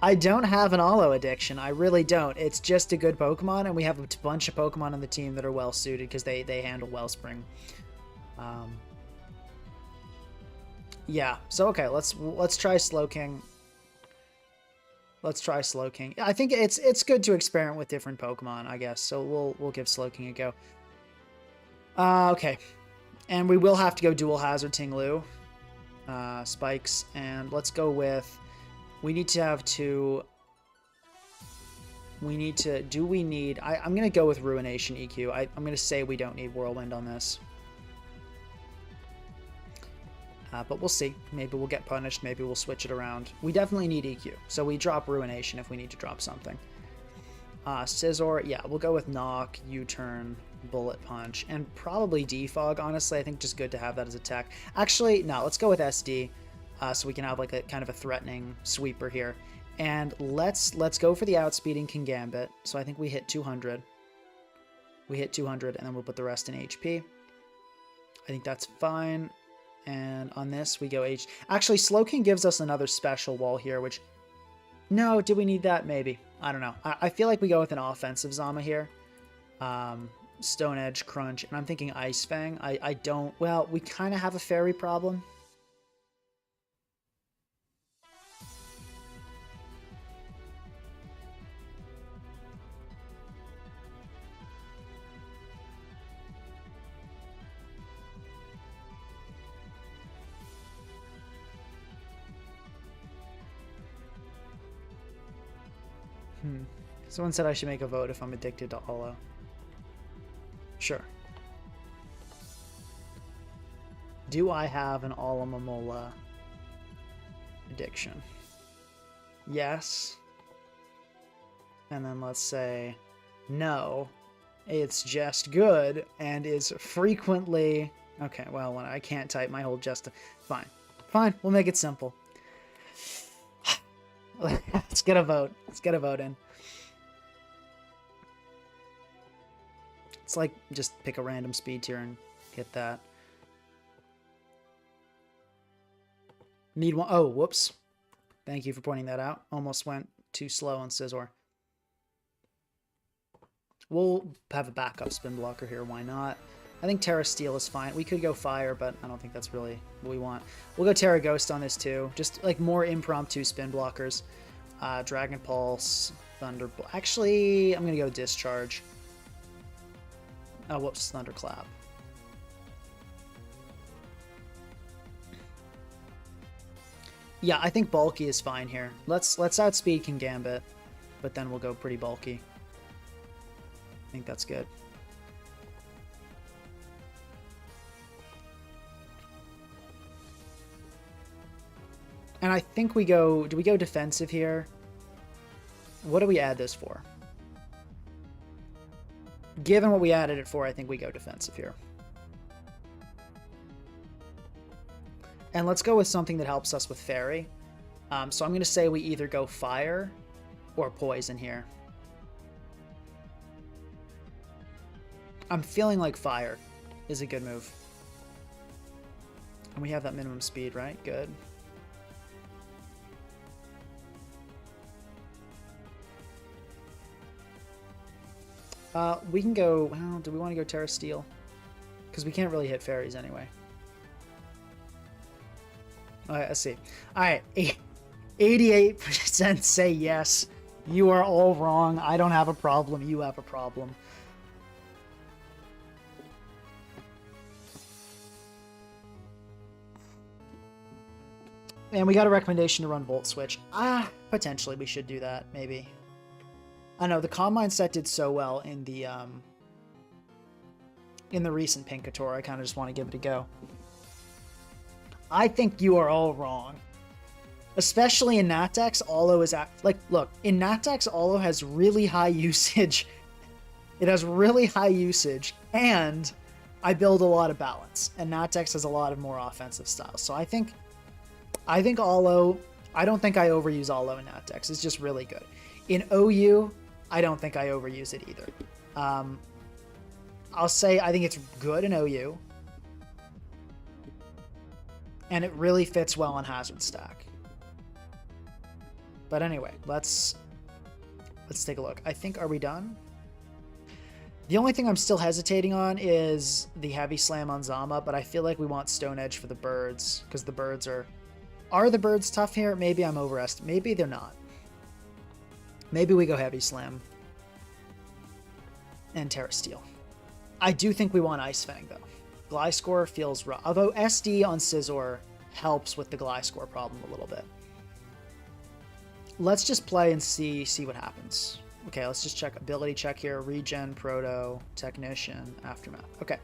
I don't have an Alo addiction. I really don't. It's just a good Pokemon, and we have a bunch of Pokemon on the team that are well suited because they handle Wellspring. Yeah. So okay, let's try Slowking. Let's try Slowking. I think it's good to experiment with different Pokemon, I guess. So we'll give Slowking a go. Okay, and we will have to go dual hazard Tinglu, Spikes, and let's go with. We need to have two. We need to. Do we need? I'm gonna go with Ruination EQ. I'm gonna say we don't need Whirlwind on this. But we'll see. Maybe we'll get punished. Maybe we'll switch it around. We definitely need EQ. So we drop Ruination if we need to drop something. Scizor, yeah, we'll go with Knock, U-Turn, Bullet Punch, and probably Defog, honestly. I think just good to have that as a tech. Actually, no, let's go with SD, so we can have like a kind of a threatening sweeper here. And let's go for the outspeeding Kingambit. So I think we hit 200. We hit 200, and then we'll put the rest in HP. I think that's fine. And on this, we go H. Actually, Slowking gives us another special wall here, which... No, do we need that? Maybe. I don't know. I feel like we go with an offensive Zama here. Stone Edge, Crunch, and I'm thinking Ice Fang. I don't... Well, we kind of have a fairy problem. Someone said I should make a vote if I'm addicted to Olo. Sure. Do I have an Alomomola addiction? Yes. And then let's say no. It's just good and is frequently... Okay, well, when I can't type my whole just... Fine. Fine, we'll make it simple. Let's get a vote. Let's get a vote in. It's like just pick a random speed tier and get that. Need one. Oh, whoops. Thank you for pointing that out. Almost went too slow on Scizor. We'll have a backup spin blocker here. Why not? I think Terra Steel is fine. We could go Fire, but I don't think that's really what we want. We'll go Terra Ghost on this too. Just like more impromptu spin blockers. Dragon Pulse, Thunder... Actually, I'm going to go Discharge. Oh, whoops, Thunderclap. Yeah, I think bulky is fine here. Let's outspeed Kingambit, but then we'll go pretty bulky. I think that's good. And I think we go... Do we go defensive here? What do we add this for? Given what we added it for, I think we go defensive here. And let's go with something that helps us with Fairy. So I'm going to say we either go Fire or Poison here. I'm feeling like Fire is a good move. And we have that minimum speed, right? Good. We can go... Well, do we want to go Terra Steel? Because we can't really hit fairies anyway. Alright, let's see. Alright, 88% say yes. You are all wrong. I don't have a problem. You have a problem. And we got a recommendation to run Volt Switch. Potentially we should do that, maybe. I know the Combine set did so well in the recent Pinkator. I kind of just want to give it a go. I think you are all wrong. Especially in Nat-Dex, Olo is... Like, look, in Nat-Dex, Olo has really high usage. It has really high usage, and I build a lot of balance. And Nat-Dex has a lot of more offensive styles. So I think Olo... I don't think I overuse Olo in Nat-Dex. It's just really good. In OU, I don't think I overuse it either. I'll say I think it's good in OU. And it really fits well on Hazard Stack. But anyway, let's take a look. I think, are we done? The only thing I'm still hesitating on is the Heavy Slam on Zama, but I feel like we want Stone Edge for the birds, because the birds are... Are the birds tough here? Maybe I'm overestimating. Maybe they're not. Maybe we go Heavy Slam and Terra Steel. I do think we want Ice Fang, though. Gliscor feels rough. Although SD on Scizor helps with the Gliscor problem a little bit. Let's just play and see what happens. Okay, let's just check ability check here. Regen, Proto, Technician, Aftermath. Okay,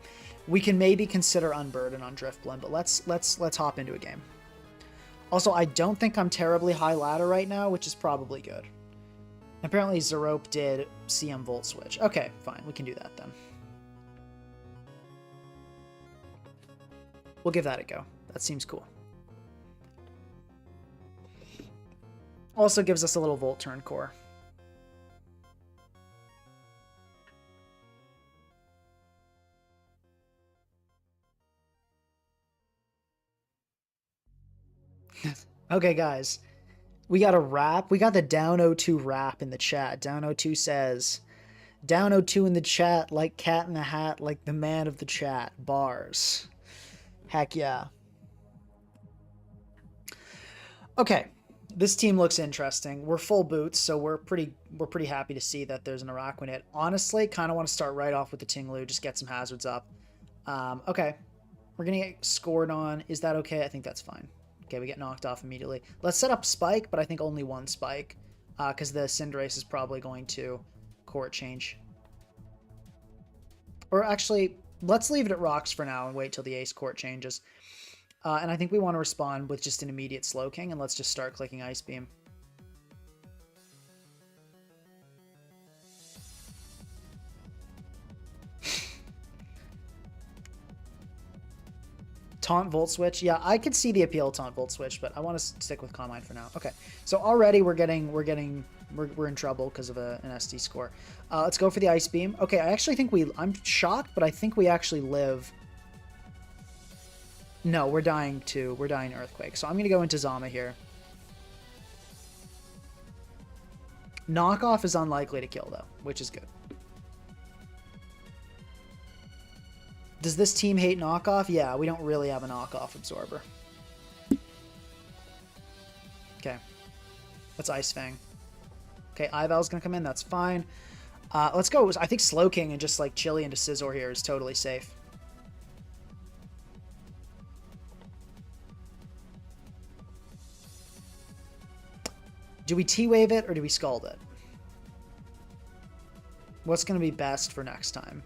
we can maybe consider Unburden on Drifblim, but let's hop into a game. Also, I don't think I'm terribly high ladder right now, which is probably good. Apparently Zerope did CM Volt Switch. Okay, fine. We can do that then. We'll give that a go. That seems cool. Also gives us a little Volt Turn core. Okay, guys. We got a rap. We got the Down02 rap in the chat. Down02 says, Down02 in the chat, like cat in a hat, like the man of the chat. Bars. Heck yeah. Okay. This team looks interesting. We're full boots, so we're pretty happy to see that there's an Araquanid. Honestly, kind of want to start right off with the Tinglu, just get some hazards up. Okay. We're going to get scored on. Is that okay? I think that's fine. Okay, we get knocked off immediately. Let's set up Spike, but I think only one Spike, because the Cinderace is probably going to court change. Or actually, let's leave it at Rocks for now and wait till the Ace court changes. And I think we want to respond with just an immediate Slowking, and let's just start clicking Ice Beam. Taunt Volt Switch. Yeah, I could see the appeal of Taunt Volt Switch, but I want to stick with Calm Mind for now. Okay, so already we're in trouble because of an SD score. Let's go for the Ice Beam. Okay, I actually think I'm shocked, but I think we actually live. No, we're dying too. We're dying Earthquake. So I'm going to go into Zama here. Knockoff is unlikely to kill, though, which is good. Does this team hate Knockoff? Yeah, we don't really have a Knockoff Absorber. Okay. That's Ice Fang. Okay, Ival's going to come in. That's fine. Let's go. I think Slow King and just, like, Chili into Scizor here is totally safe. Do we T-Wave it or do we Scald it? What's going to be best for next time?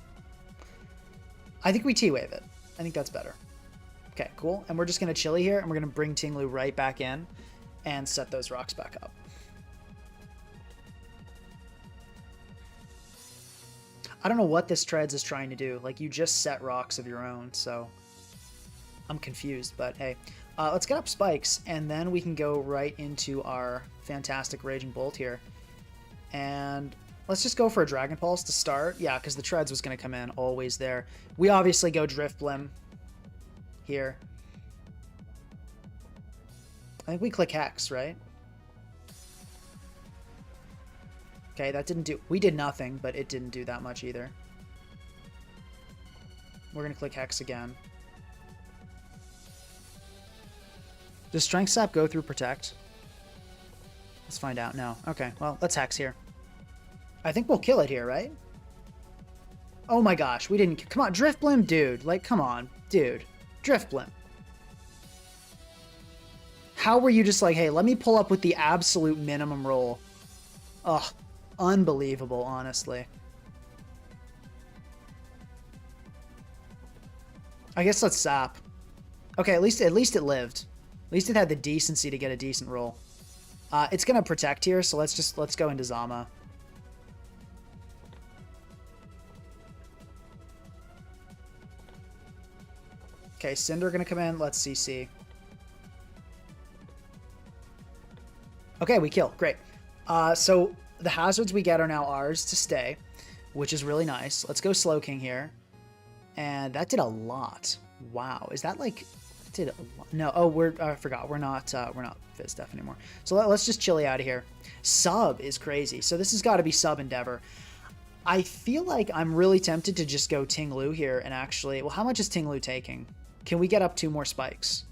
I think we T-Wave it. I think that's better. Okay, cool. And we're just going to Chili here, and we're going to bring Tinglu right back in and set those rocks back up. I don't know what this Treads is trying to do. Like, you just set rocks of your own, so I'm confused, but hey. Let's get up Spikes, and then we can go right into our fantastic Raging Bolt here. And let's just go for a Dragon Pulse to start. Yeah, because the Treads was going to come in, always there. We obviously go Drifblim here. I think we click Hex, right? Okay, that didn't do... We did nothing, but it didn't do that much either. We're going to click Hex again. Does Strength Sap go through Protect? Let's find out. No. Okay, well, let's Hex here. I think we'll kill it here, right? Oh my gosh, we didn't... Come on, Drifblim, dude. Like, come on, dude. Drifblim. How were you just like, hey, let me pull up with the absolute minimum roll? Ugh, unbelievable, honestly. I guess let's Sap. Okay, at least it lived. At least it had the decency to get a decent roll. It's gonna Protect here, so let's go into Zama. Okay, Cinder gonna come in. Let's CC. Okay, we kill. Great. So the hazards we get are now ours to stay, which is really nice. Let's go Slow King here, and that did a lot. Wow, is that like? Did a lot. No, oh, I forgot. We're not Fizz Def anymore. So let's just Chili out of here. Sub is crazy. So this has got to be Sub Endeavor. I feel like I'm really tempted to just go Tinglu here and actually... Well, how much is Tinglu taking? Can we get up 2 more spikes?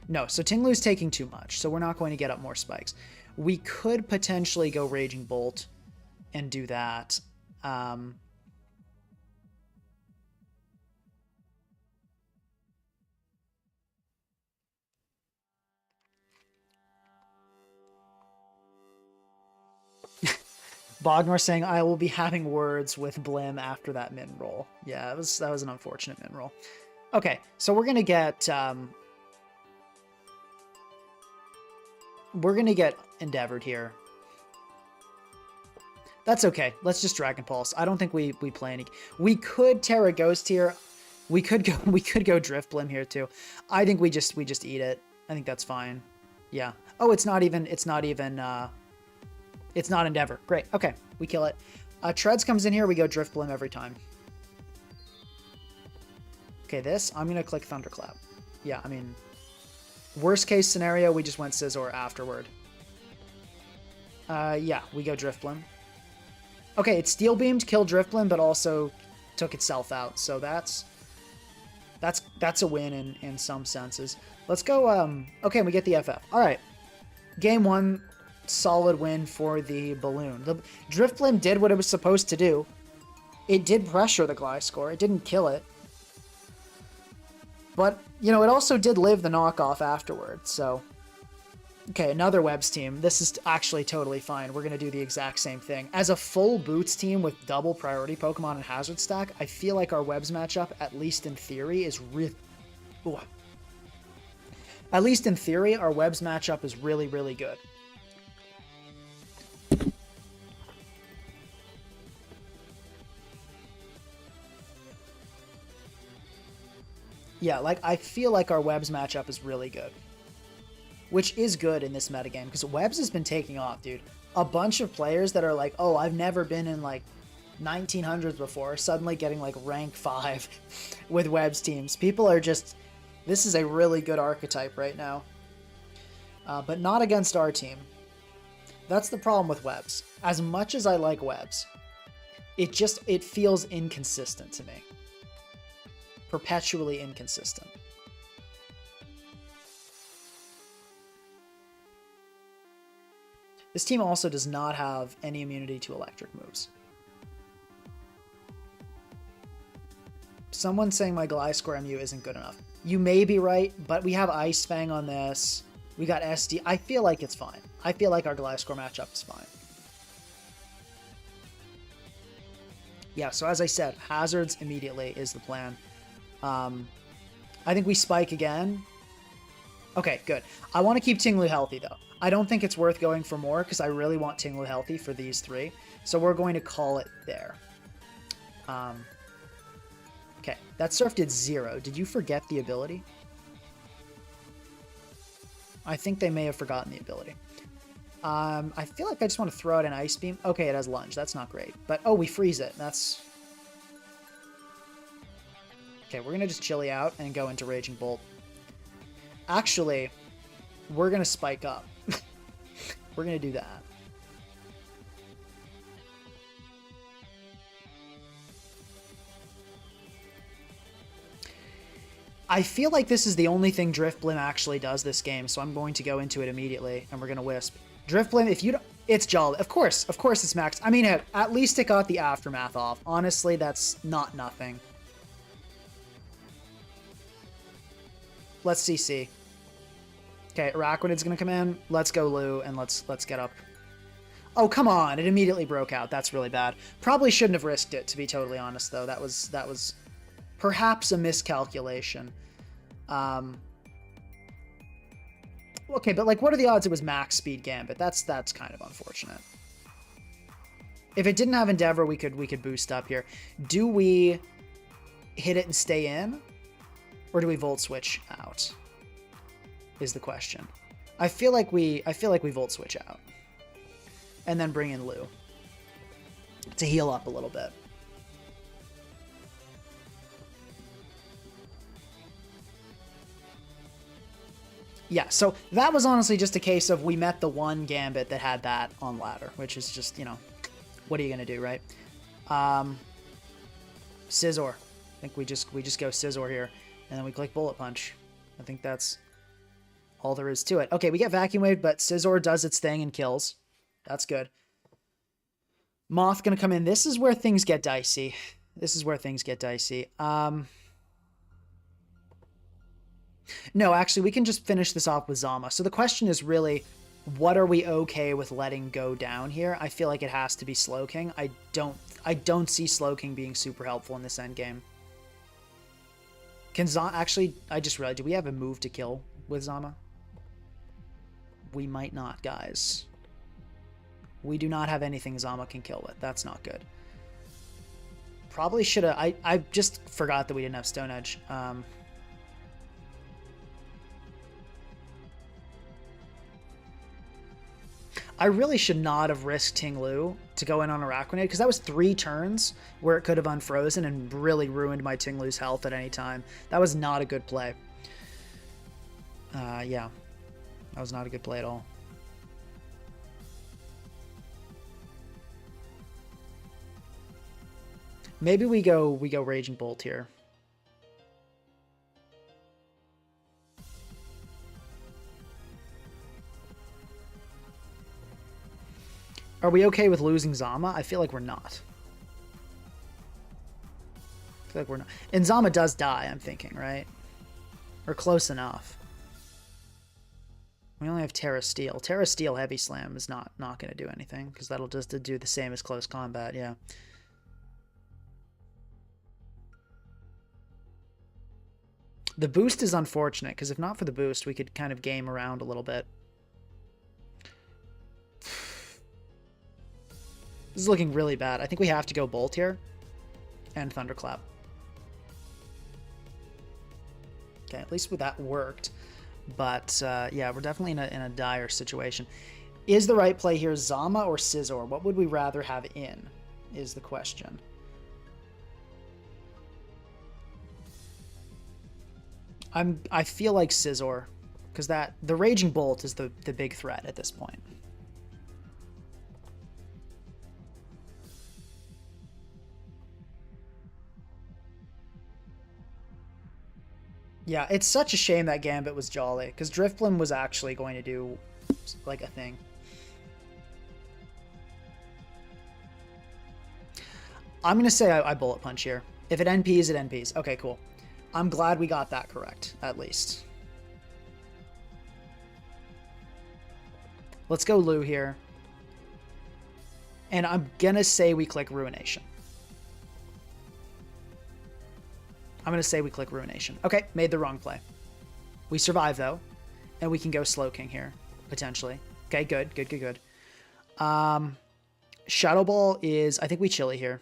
No, so Tinglu's taking too much, so we're not going to get up more spikes. We could potentially go Raging Bolt and do that. Bognor saying, I will be having words with Blim after that min roll. Yeah, that was an unfortunate min roll. Okay, so we're gonna get Endeavored here. That's okay. Let's just Dragon Pulse. I don't think we play any. We could Terra Ghost here. We could go Drifblim here too. I think we just eat it. I think that's fine. Yeah. Oh, it's not Endeavor. Great. Okay, we kill it. Treads comes in here. We go Drifblim every time. Okay, I'm going to click Thunderclap. Yeah, I mean, worst case scenario, we just went Scizor afterward. Yeah, we go Drifblim. Okay, it Steel Beamed, killed Drifblim, but also took itself out. So that's a win in some senses. Let's go, okay, we get the FF. All right. Game 1, solid win for the Balloon. The Drifblim did what it was supposed to do. It did pressure the Gliscor. It didn't kill it. But, you know, it also did live the knockoff afterwards, so... Okay, another Webs team. This is actually totally fine. We're going to do the exact same thing. As a full Boots team with double priority Pokemon and Hazard Stack, I feel like our Webs matchup, at least in theory, is really... At least in theory, our Webs matchup is really, really good. Yeah, like, I feel like our Webs matchup is really good. Which is good in this metagame, because Webs has been taking off, dude. A bunch of players that are like, oh, I've never been in, like, 1900s before, suddenly getting, like, rank 5 with Webs teams. People are just... This is a really good archetype right now. But not against our team. That's the problem with Webs. As much as I like Webs, it feels inconsistent to me. Perpetually inconsistent. This team also does not have any immunity to electric moves. Someone saying my Gliscor MU isn't good enough. You may be right, but we have Ice Fang on this. We got SD. I feel like it's fine. I feel like our Gliscor matchup is fine. Yeah, so as I said, Hazards immediately is the plan. I think we spike again. Okay, good. I want to keep Tinglu healthy, though. I don't think it's worth going for more, because I really want Tinglu healthy for these three. So we're going to call it there. Okay, that Surf did 0. Did you forget the ability? I think they may have forgotten the ability. I feel like I just want to throw out an Ice Beam. Okay, it has Lunge. That's not great. But, oh, we freeze it. That's... Okay, we're going to just Chilly out and go into Raging Bolt. Actually, we're going to spike up. We're going to do that. I feel like this is the only thing Drifblim actually does this game, so I'm going to go into it immediately, and we're going to Wisp. Drifblim, if you don't... It's Jolly. Of course it's max. I mean, at least it got the Aftermath off. Honestly, that's not nothing. Let's CC. Okay, Araquanid's gonna come in. Let's go Lou, and let's get up. Oh, come on! It immediately broke out. That's really bad. Probably shouldn't have risked it, to be totally honest, though. That was perhaps a miscalculation. Okay, but like, what are the odds it was max speed Gambit? That's kind of unfortunate. If it didn't have Endeavor, we could boost up here. Do we hit it and stay in, or do we Volt Switch out? Is the question. I feel like we Volt Switch out, and then bring in Lou to heal up a little bit. Yeah, so that was honestly just a case of we met the one Gambit that had that on ladder, which is just, you know, what are you gonna do, right? Scizor. I think we just go Scizor here, and then we click Bullet Punch. I think that's all there is to it. Okay, we get Vacuum Wave, but Scizor does its thing and kills. That's good. Moth gonna come in. This is where things get dicey. No, actually, we can just finish this off with Zama. So the question is really, what are we okay with letting go down here? I feel like it has to be Slowking. I don't see Slowking being super helpful in this endgame. Can Zama... Actually, I just realized, do we have a move to kill with Zama? We might not, guys. We do not have anything Zama can kill with. That's not good. Probably should have... I just forgot that we didn't have Stone Edge. I really should not have risked Tinglu to go in on Araquanid, because that was 3 turns where it could have unfrozen and really ruined my Tinglu's health at any time. That was not a good play. Yeah. That was not a good play at all. Maybe we go Raging Bolt here. Are we okay with losing Zama? I feel like we're not. And Zama does die, I'm thinking, right? Or close enough. We only have Terra Steel. Terra Steel Heavy Slam is not going to do anything, because that'll just do the same as close combat, yeah. The boost is unfortunate, because if not for the boost, we could kind of game around a little bit. This is looking really bad. I think we have to go Bolt here and Thunderclap. Okay, at least with that worked. But yeah, we're definitely in a dire situation. Is the right play here Zama or Scizor? What would we rather have in, is the question. I feel like Scizor, because the Raging Bolt is the big threat at this point. Yeah, it's such a shame that Gambit was Jolly, because Drifblim was actually going to do, like, a thing. I'm going to say I Bullet Punch here. If it NPs, it NPs. Okay, cool. I'm glad we got that correct, at least. Let's go Lou here. And I'm going to say we click Ruination. I'm going to say we click Ruination. Okay, made the wrong play. We survive, though. And we can go Slowking here, potentially. Okay, good, good, good, good. Shadow Ball is... I think we Chili here.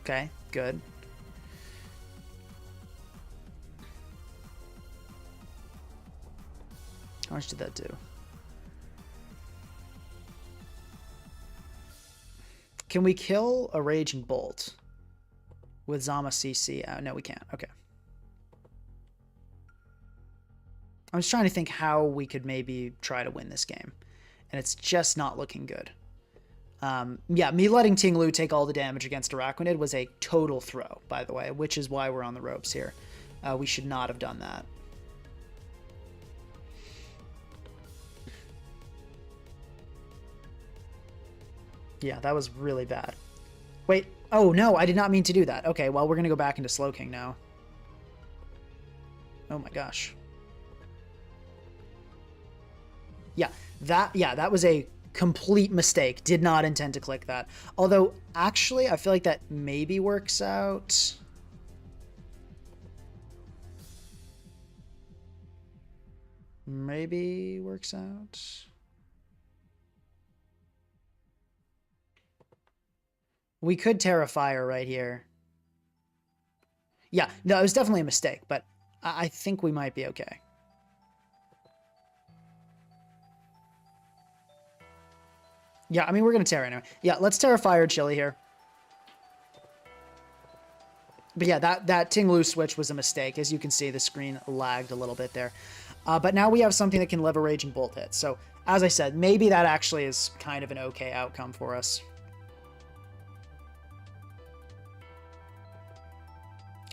Okay, good. How much did that do? Can we kill a Raging Bolt with Zama CC? No, we can't. Okay. I was trying to think how we could maybe try to win this game, and it's just not looking good. Yeah, me letting Ting Lu take all the damage against Araquanid was a total throw, by the way, which is why we're on the ropes here. We should not have done that. Yeah, that was really bad. Wait, oh no, I did not mean to do that. Okay, well, we're going to go back into Slowking now. Oh my gosh. Yeah, that was a complete mistake. Did not intend to click that. Although, actually, I feel like that maybe works out. Maybe works out. We could Terra Fire right here. Yeah, no, it was definitely a mistake, but I think we might be okay. Yeah, I mean, we're going to Terra anyway. Yeah, let's Terra Fire Chili here. But yeah, that Ting Lu switch was a mistake. As you can see, the screen lagged a little bit there. But now we have something that can live a Raging Bolt hit. So, as I said, maybe that actually is kind of an okay outcome for us.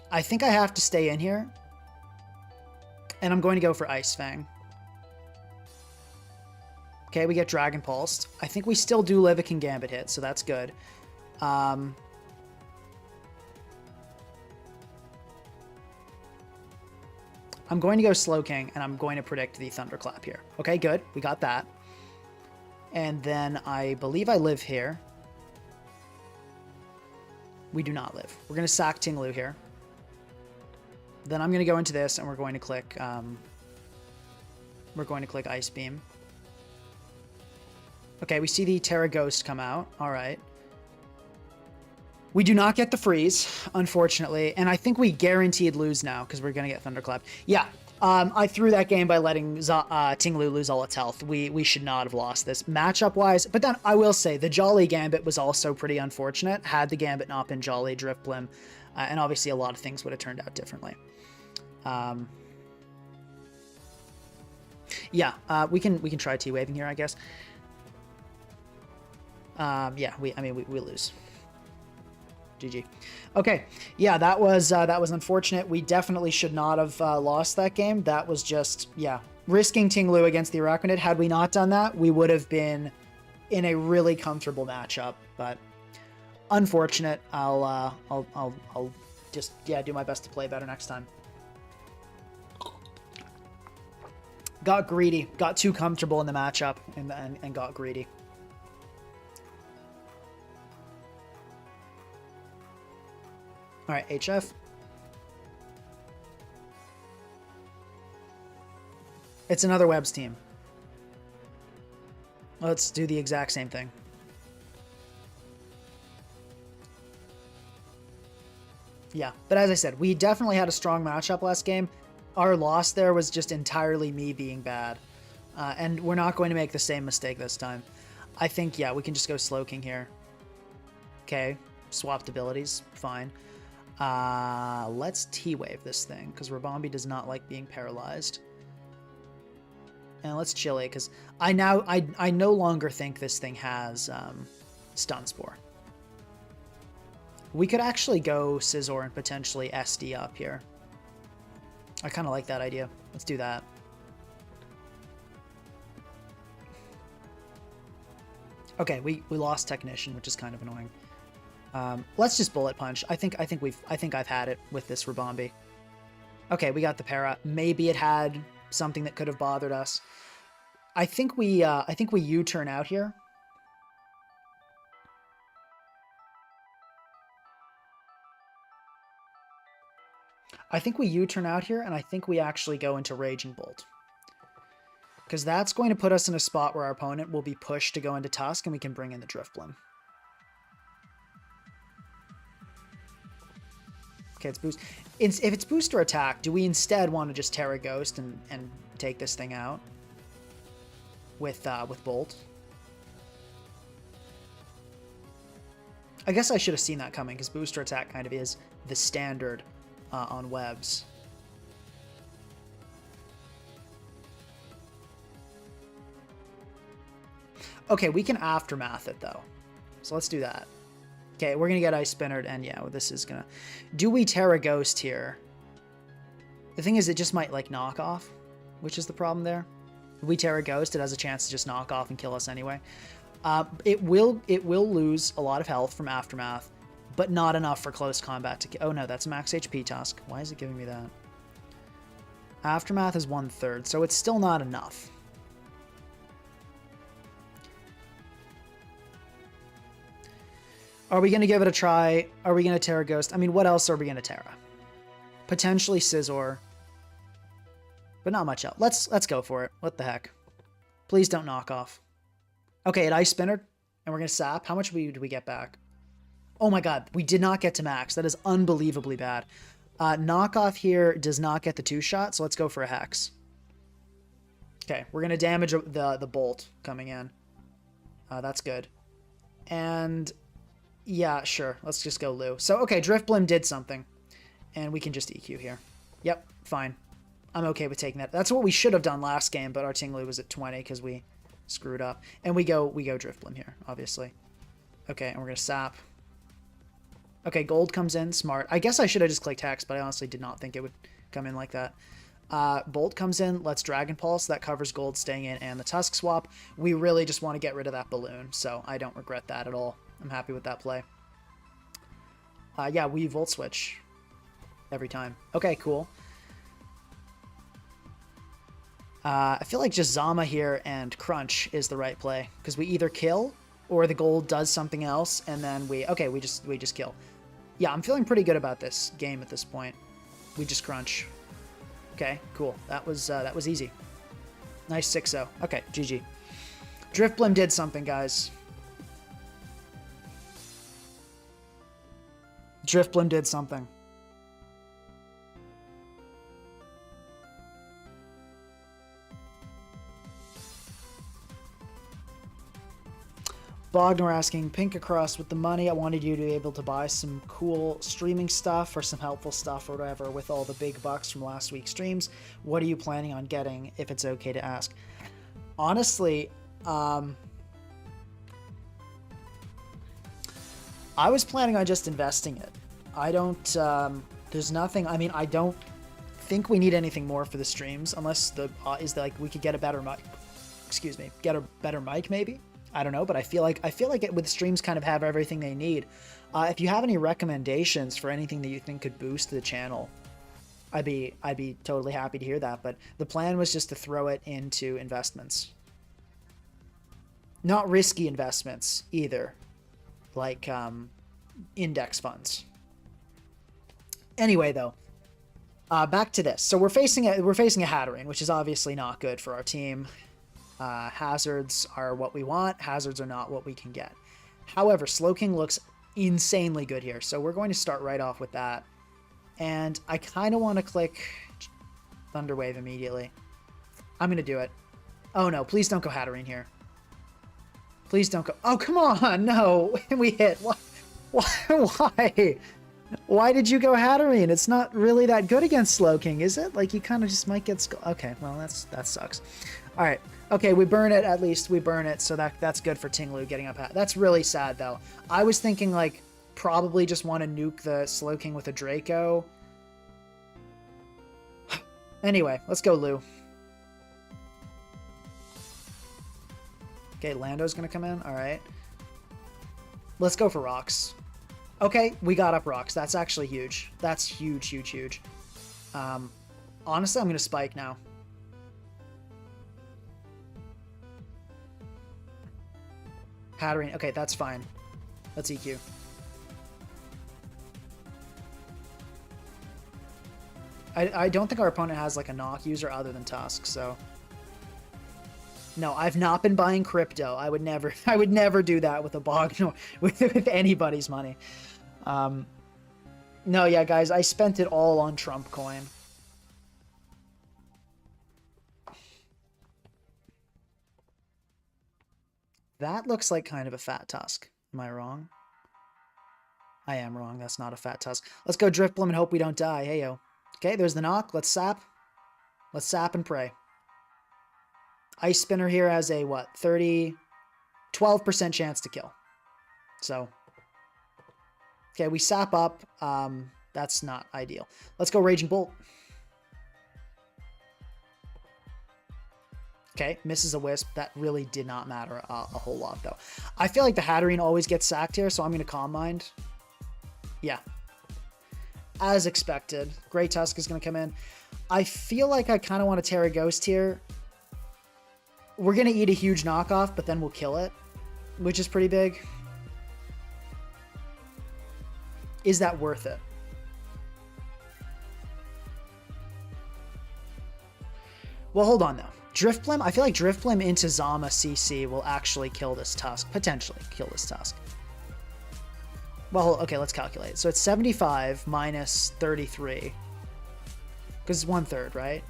I think I have to stay in here. And I'm going to go for Ice Fang. Okay, we get Dragon Pulsed. I think we still do live a Kingambit hit, so that's good. I'm going to go Slowking, and I'm going to predict the Thunderclap here. Okay, good. We got that. And then I believe I live here. We do not live. We're going to sack Ting Lu here. Then I'm going to go into this, and we're going to click Ice Beam. Okay, we see the Terra Ghost come out. All right. We do not get the freeze, unfortunately, and I think we guaranteed lose now because we're going to get Thunderclap. Yeah, I threw that game by letting Ting Lu lose all its health. We should not have lost this matchup-wise, but then I will say the Jolly Gambit was also pretty unfortunate. Had the Gambit not been Jolly, Drifblim, and obviously a lot of things would have turned out differently. Yeah, we can try T-Waving here, I guess. Yeah, we lose. GG. Okay, yeah, that was unfortunate. We definitely should not have lost that game. That was just, yeah, risking Ting Lu against the Araquanid. Had we not done that, we would have been in a really comfortable matchup. But unfortunate. I'll just, yeah, do my best to play better next time. Got greedy. Got too comfortable in the matchup and got greedy. All right, HF. It's another Webs team. Let's do the exact same thing. Yeah, but as I said, we definitely had a strong matchup last game. Our loss there was just entirely me being bad. And we're not going to make the same mistake this time. I think, yeah, we can just go Slow King here. Okay, swapped abilities, fine. Let's T-Wave this thing, because Rabombi does not like being paralyzed. And let's Chili, because I no longer think this thing has Stun Spore. We could actually go Scizor and potentially SD up here. I kind of like that idea. Let's do that. Okay, we lost Technician, which is kind of annoying. Let's just Bullet Punch. I think I've had it with this Rabombi. Okay, we got the para. Maybe it had something that could have bothered us. I think we U-turn out here. I think we U-turn out here, and I think we actually go into Raging Bolt. Because that's going to put us in a spot where our opponent will be pushed to go into Tusk, and we can bring in the Drifblim. Okay, it's boost. If it's booster attack, do we instead want to just Terra Ghost and take this thing out with Bolt? I guess I should have seen that coming, because booster attack kind of is the standard on webs. Okay, we can Aftermath it, though. So let's do that. Okay, we're going to get Ice Spinnered, and yeah, well, this is going to... Do we Terra Ghost here? The thing is, it just might, like, knock off, which is the problem there. If we Terra Ghost, it has a chance to just knock off and kill us anyway. It will lose a lot of health from Aftermath, but not enough for close combat to... Oh, no, that's max HP Tusk. Why is it giving me that? Aftermath is 1/3, so it's still not enough. Are we going to give it a try? Are we going to Terra Ghost? I mean, what else are we going to Terra? Potentially Scizor. But not much else. Let's go for it. What the heck? Please don't knock off. Okay, it Ice Spinnered, and we're going to Sap. How much do we get back? Oh my god, we did not get to max. That is unbelievably bad. Knockoff here does not get the 2-shot, so let's go for a Hex. Okay, we're going to damage the Bolt coming in. That's good. And... yeah, sure. Let's just go Lou. So, okay, Drifblim did something. And we can just EQ here. Yep, fine. I'm okay with taking that. That's what we should have done last game, but our Tinglu was at 20 because we screwed up. And we go Drifblim here, obviously. Okay, and we're going to Sap. Okay, Gold comes in. Smart. I guess I should have just clicked Hex, but I honestly did not think it would come in like that. Bolt comes in. Let's Dragon Pulse. That covers Gold staying in and the Tusk swap. We really just want to get rid of that balloon, so I don't regret that at all. I'm happy with that play. Yeah, we Volt Switch every time. Okay, cool. I feel like just Zama here and Crunch is the right play, because we either kill or the Gold does something else, and then we just kill. Yeah, I'm feeling pretty good about this game at this point. We just Crunch. Okay, cool. That was easy. Nice 6-0. Okay, GG. Drifblim did something, guys. Drifblim did something. Bogner asking, Pink across with the money. I wanted you to be able to buy some cool streaming stuff or some helpful stuff or whatever with all the big bucks from last week's streams. What are you planning on getting, if it's okay to ask? Honestly, I was planning on just investing it. I don't, there's nothing, I mean, I don't think we need anything more for the streams, unless we could get a better mic, excuse me, get a better mic maybe? I don't know, but I feel like it with streams kind of have everything they need. If you have any recommendations for anything that you think could boost the channel, I'd be totally happy to hear that, but the plan was just to throw it into investments. Not risky investments either, like index funds. Anyway, though, back to this. So we're facing a Hatterene, which is obviously not good for our team. Hazards are what we want. Hazards are not what we can get. However, Slowking looks insanely good here, so we're going to start right off with that. And I kind of want to click Thunderwave immediately. I'm going to do it. Oh no, please don't go Hatterene here. Please don't go. Oh, come on. No, we hit. Why? Why? Why did you go Hatterene? It's not really that good against Slowking, is it? Like, you kind of just might get... Okay, well, that sucks. All right. Okay, we burn it, at least. We burn it, so that's good for Tinglu getting up. That's really sad, though. I was thinking, like, probably just want to nuke the Slowking with a Draco. Anyway, let's go Lu. Okay, Lando's going to come in. All right. Let's go for rocks. Okay, we got up rocks. That's actually huge. That's huge, huge, huge. Honestly, I'm going to spike now. Hatterene. Okay, that's fine. Let's EQ. I don't think our opponent has like a knock user other than Tusk, so... No, I've not been buying crypto. I would never do that with a bog, no, with anybody's money. No, yeah, guys, I spent it all on Trump coin. That looks like kind of a fat Tusk. Am I wrong? I am wrong. That's not a fat Tusk. Let's go Drifblim and hope we don't die. Hey, yo. Okay, there's the knock. Let's sap. Let's sap and pray. Ice Spinner here has a, what, 12% chance to kill. So, okay, we sap up. That's not ideal. Let's go Raging Bolt. Okay, misses a Wisp. That really did not matter a whole lot, though. I feel like the Hatterene always gets sacked here, so I'm going to Calm Mind. Yeah. As expected. Grey Tusk is going to come in. I feel like I kind of want to Terra Ghost here. We're going to eat a huge knockoff, but then we'll kill it, which is pretty big. Is that worth it? Well, hold on, though. Drifblim, I feel like Drifblim into Zama CC will actually kill this Tusk. Potentially kill this Tusk. Well, okay, let's calculate. So it's 75 minus 33. Because it's 1/3, right?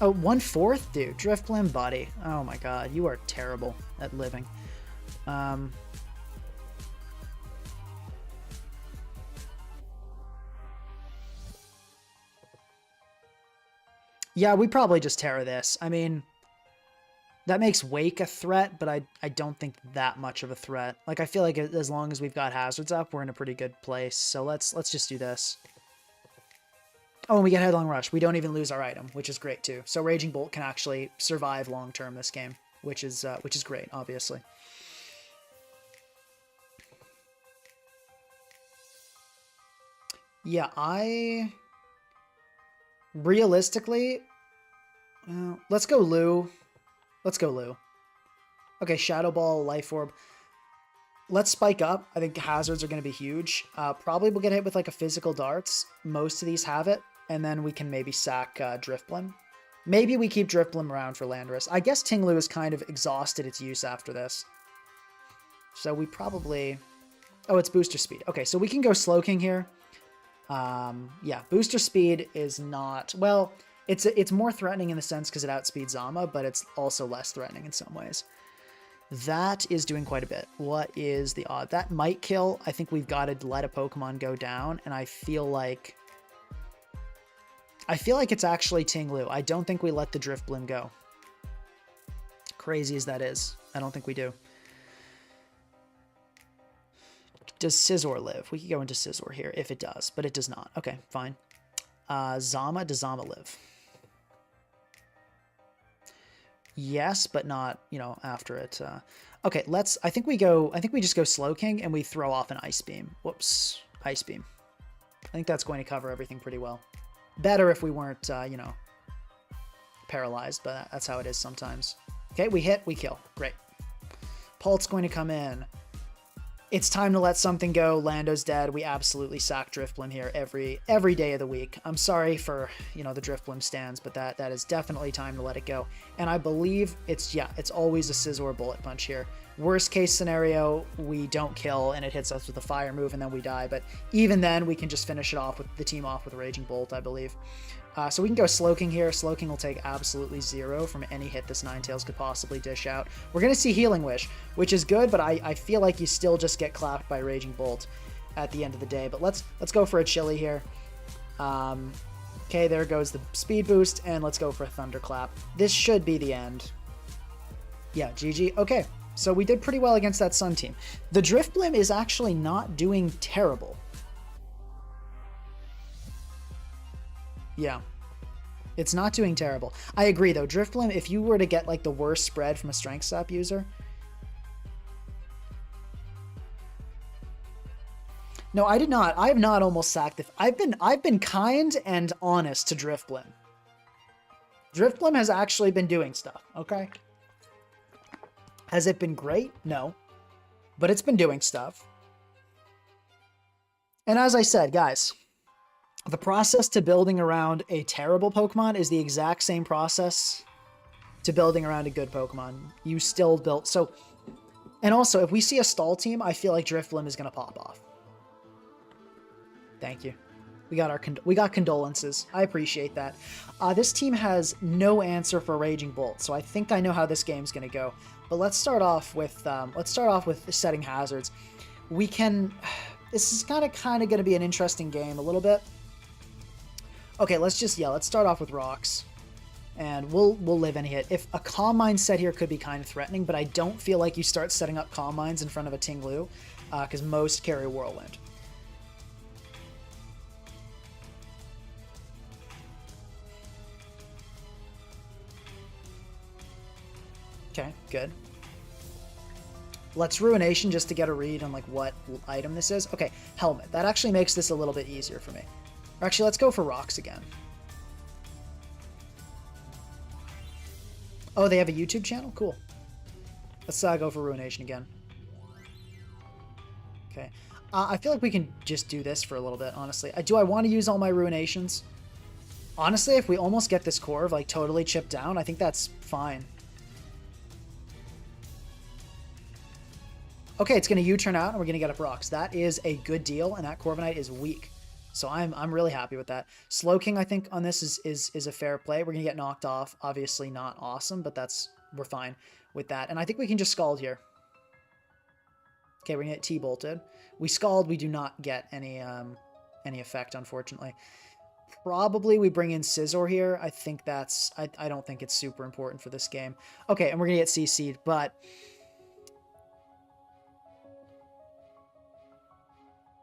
Oh, 1/4? Dude, Drifblim, buddy. Oh my god, you are terrible at living. Yeah, we probably just Terra this. I mean, that makes Wake a threat, but I don't think that much of a threat. Like, I feel like as long as we've got hazards up, we're in a pretty good place. So let's just do this. Oh, and we get Headlong Rush. We don't even lose our item, which is great too. So Raging Bolt can actually survive long term this game, which is great, obviously. Yeah, realistically, let's go Lu. Let's go Lu. Okay, Shadow Ball, Life Orb. Let's spike up. I think hazards are going to be huge. Probably we'll get hit with like a physical darts. Most of these have it. And then we can maybe sack Drifblim. Maybe we keep Drifblim around for Landorus. I guess Tinglu is kind of exhausted its use after this. So we probably... Oh, it's Booster Speed. Okay, so we can go Slowking here. Yeah, Booster Speed is not... Well, it's more threatening in the sense because it outspeeds Zama, but it's also less threatening in some ways. That is doing quite a bit. What is the odd? That might kill. I think we've got to let a Pokemon go down, and I feel like it's actually Tinglu. I don't think we let the Drifblim go. Crazy as that is. I don't think we do. Does Scizor live? We could go into Scizor here if it does, but it does not. Okay, fine. Zama, does Zama live? Yes, but not, you know, after it. Okay, I think we just go Slowking and we throw off an Ice Beam. Whoops, Ice Beam. I think that's going to cover everything pretty well. Better if we weren't, you know, paralyzed, but that's how it is sometimes. Okay, we hit, we kill. Great. Pult's going to come in. It's time to let something go. Lando's dead. We absolutely sack Drifblim here every day of the week. I'm sorry for, you know, the Drifblim stands, but that is definitely time to let it go. And I believe it's always a Scizor Bullet Punch here. Worst case scenario, we don't kill and it hits us with a fire move and then we die. But even then, we can just finish it off with the team off with Raging Bolt, I believe. So we can go Slowking here. Slowking will take absolutely 0 from any hit this Ninetales could possibly dish out. We're going to see Healing Wish, which is good, but I feel like you still just get clapped by Raging Bolt at the end of the day. But let's go for a Chili here. Okay, there goes the speed boost, and let's go for a Thunderclap. This should be the end. Yeah, GG. Okay, so we did pretty well against that Sun team. The Drifblim is actually not doing terrible. Yeah, it's not doing terrible. I agree, though. Drifblim, if you were to get, like, the worst spread from a Strength Sap user... No, I did not. I have not almost sacked it. I've been kind and honest to Drifblim. Drifblim has actually been doing stuff, okay? Has it been great? No. But it's been doing stuff. And as I said, guys, the process to building around a terrible Pokemon is the exact same process to building around a good Pokemon. You still built... So, and also, if we see a stall team, I feel like Drifblim is going to pop off. Thank you. We got condolences. I appreciate that. This team has no answer for Raging Bolt, so I think I know how this game's going to go. But let's start off with setting hazards. We can. This is kind of going to be an interesting game a little bit. Okay, let's start off with rocks, and we'll live any hit. If a Calm Mind set here could be kind of threatening, but I don't feel like you start setting up Calm Minds in front of a Tinglu, because most carry Whirlwind. Okay, good. Let's Ruination just to get a read on like what item this is. Okay, Helmet. That actually makes this a little bit easier for me. Or actually, let's go for Rocks again. Oh, they have a YouTube channel? Cool. Let's go for Ruination again. Okay. I feel like we can just do this for a little bit, honestly. Do I want to use all my Ruinations? Honestly, if we almost get this Corv like totally chipped down, I think that's fine. Okay, it's going to U-turn out, and we're going to get up Rocks. That is a good deal, and that Corviknight is weak. So I'm really happy with that. Slowking, I think, on this is a fair play. We're going to get knocked off. Obviously not awesome, but we're fine with that. And I think we can just Scald here. Okay, we're going to get T-bolted. We Scald, we do not get any effect, unfortunately. Probably we bring in Scizor here. I think that's... I don't think it's super important for this game. Okay, and we're going to get CC'd, but...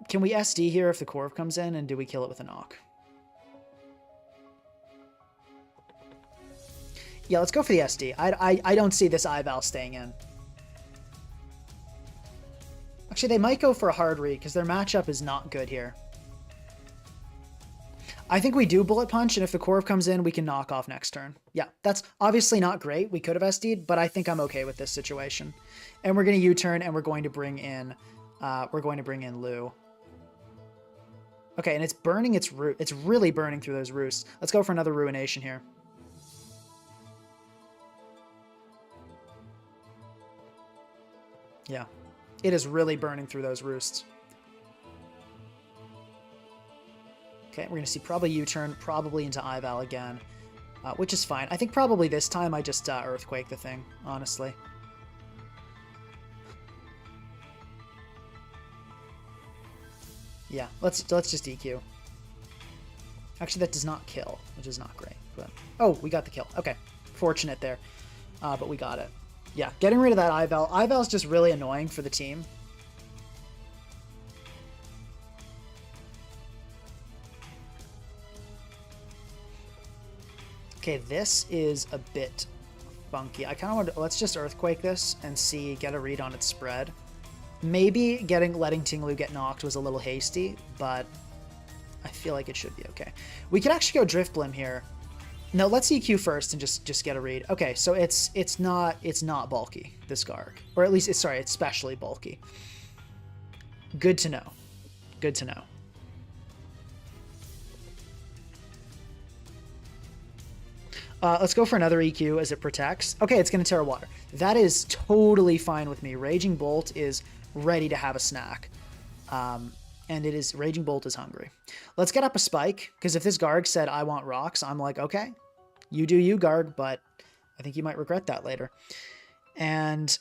Can we SD here if the Corv comes in, and do we kill it with a knock? Yeah, let's go for the SD. I don't see this Ival staying in. Actually, they might go for a hard read, because their matchup is not good here. I think we do Bullet Punch, and if the Corv comes in, we can knock off next turn. Yeah, that's obviously not great. We could have SD'd, but I think I'm okay with this situation. And we're going to U-turn, and we're going to bring in Lou. Okay, and it's burning its root. It's really burning through those roosts. Let's go for another Ruination here. Yeah, it is really burning through those roosts. Okay, we're going to see probably U-turn, probably into Ival again, which is fine. I think probably this time I just Earthquake the thing, honestly. Yeah, let's just DQ. Actually, that does not kill, which is not great. But oh, we got the kill. Okay, fortunate there, but we got it. Yeah, getting rid of that Ival. Ival is just really annoying for the team. Okay, this is a bit funky. I kind of want to... Let's just Earthquake this and get a read on its spread. Maybe letting Tinglu get knocked was a little hasty, but I feel like it should be okay. We could actually go Drifblim here. No, let's EQ first and just get a read. Okay, so it's not bulky, this Garg. Or at least it's specially bulky. Good to know. Good to know. Let's go for another EQ as it protects. Okay, it's going to Terra Water. That is totally fine with me. Raging Bolt is ready to have a snack. And it is, Raging Bolt is hungry. Let's get up a spike, because if this Garg said, I want rocks, I'm like, okay, you do you, Garg, but I think you might regret that later. And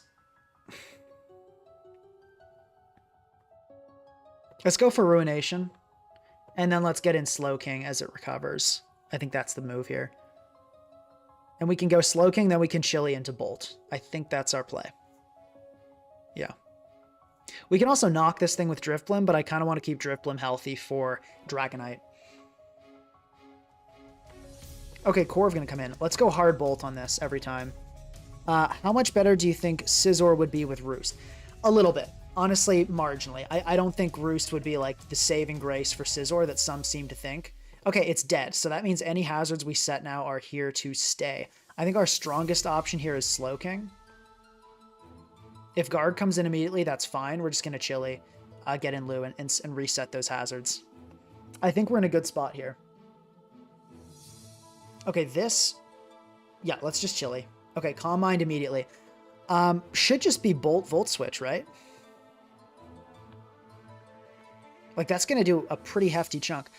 let's go for Ruination, and then let's get in Slowking as it recovers. I think that's the move here. And we can go Slowking, then we can Chili into Bolt. I think that's our play. Yeah. We can also knock this thing with Drifblim, but I kind of want to keep Drifblim healthy for Dragonite. Okay, Corv going to come in. Let's go hard Bolt on this every time. How much better do you think Scizor would be with Roost? A little bit. Honestly, marginally. I don't think Roost would be like the saving grace for Scizor that some seem to think. Okay, it's dead, so that means any hazards we set now are here to stay. I think our strongest option here is Slowking. If Guard comes in immediately, that's fine. We're just going to Chili, get in Lu, and reset those hazards. I think we're in a good spot here. Okay, this... Yeah, let's just Chili. Okay, Calm Mind immediately. Should just be Bolt Volt Switch, right? Like, that's going to do a pretty hefty chunk.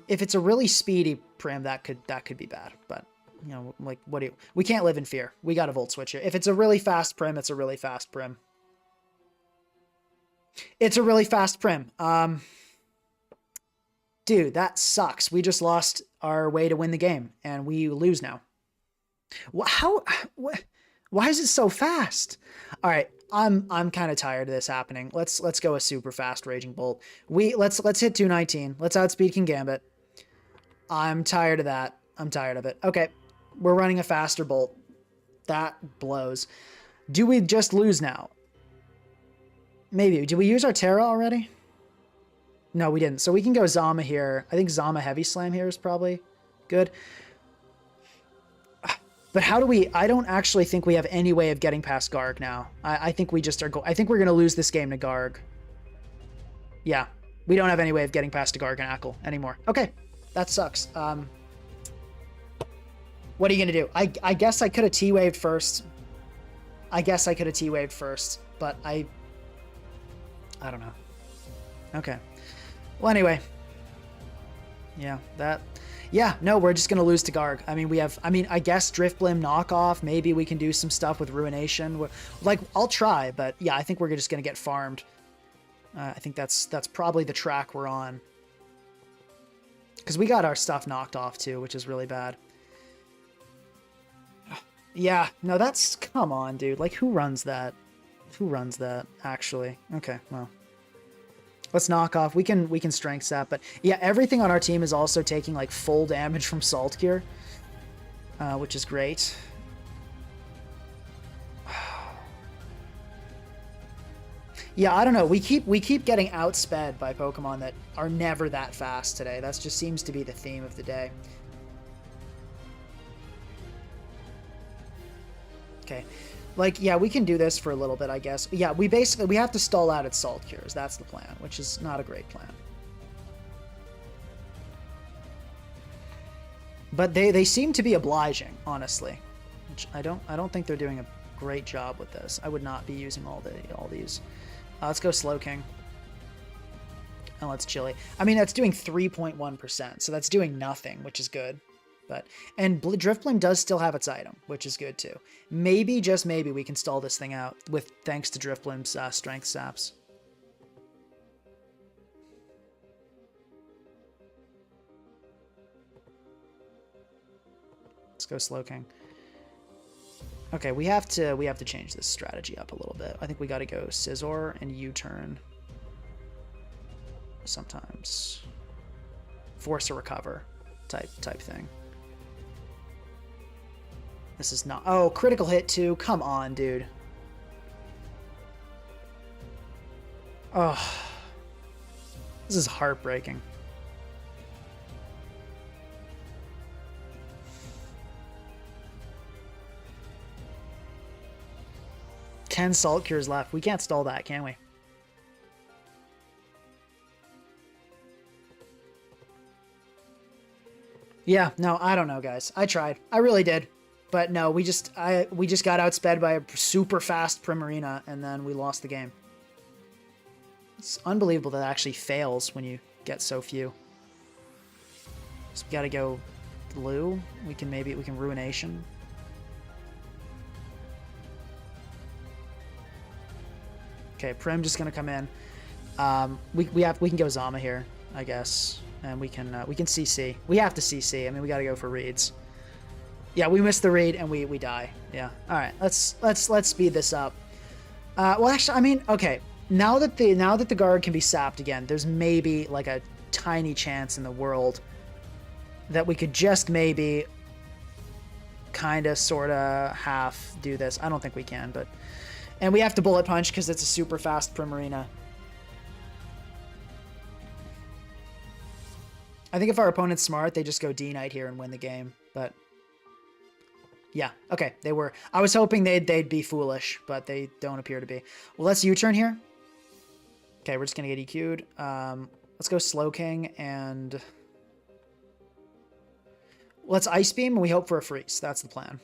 If it's a really speedy Prim, that could be bad, but... You know, like, we can't live in fear. We got a Volt Switch here. If it's a really fast Prim, it's a really fast Prim. It's a really fast Prim. Dude, that sucks. We just lost our way to win the game, and we lose now. Why is it so fast? All right, I'm kind of tired of this happening. Let's go a super fast Raging Bolt. Let's hit 219. Let's outspeed King Gambit. I'm tired of that. I'm tired of it. Okay. We're running a faster Bolt. That blows. Do we just lose now? Maybe. Did we use our Terra already? No, we didn't. So we can go Zama here. I think Zama Heavy Slam here is probably good. But how do we... I don't actually think we have any way of getting past Garg now. I think we just are... I think we're going to lose this game to Garg. Yeah. We don't have any way of getting past a Garganacl anymore. Okay. That sucks. What are you going to do? I guess I could have T-Waved first. But I don't know. Okay. Well, anyway. Yeah, no, we're just going to lose to Garg. I guess Drifblim knockoff. Maybe we can do some stuff with Ruination. Like, I'll try, but yeah, I think we're just going to get farmed. I think that's probably the track we're on. Because we got our stuff knocked off too, which is really bad. Yeah, no, that's... Come on, dude. Like, who runs that? Who runs that, actually? Okay, well. Let's knock off. We can strength sap, but... Yeah, everything on our team is also taking, like, full damage from Salt Gear. Which is great. Yeah, I don't know. We keep getting outsped by Pokemon that are never that fast today. That just seems to be the theme of the day. Okay, like, yeah, we can do this for a little bit, I guess. Yeah, we have to stall out its Salt Cures. That's the plan, which is not a great plan. But they seem to be obliging, honestly. Which I don't think they're doing a great job with this. I would not be using all these. Let's go Slowking. And let's Chili. I mean, that's doing 3.1%, so that's doing nothing, which is good. And Drifblim does still have its item, which is good too. Maybe, just maybe, we can stall this thing out thanks to Drifblim's strength saps. Let's go Slowking. Okay, we have to change this strategy up a little bit. I think we got to go Scizor and U-turn. Sometimes force a recover type thing. This is not... Oh, critical hit too. Come on, dude. Oh. This is heartbreaking. Ten Salt Cures left. We can't stall that, can we? Yeah, no, I don't know, guys. I tried. I really did. But no, we just got outsped by a super fast Primarina, and then we lost the game. It's unbelievable that actually fails when you get so few. So we gotta go blue. We can Ruination. Okay, Prim just gonna come in. We can go Zama here, I guess, and we can CC. We have to CC. I mean, we gotta go for reads. Yeah, we missed the read and we die. Yeah. All right, let's speed this up. Well, actually, I mean, okay. Now that the guard can be sapped again, there's maybe like a tiny chance in the world that we could just maybe kind of sort of half do this. I don't think we can, but and we have to bullet punch because it's a super fast Primarina. I think if our opponent's smart, they just go D-Knight here and win the game, but yeah, okay, they were. I was hoping they'd be foolish, but they don't appear to be. Well, let's U-turn here. Okay, we're just gonna get EQ'd. Let's go Slow King and let's Ice Beam and we hope for a freeze. That's the plan.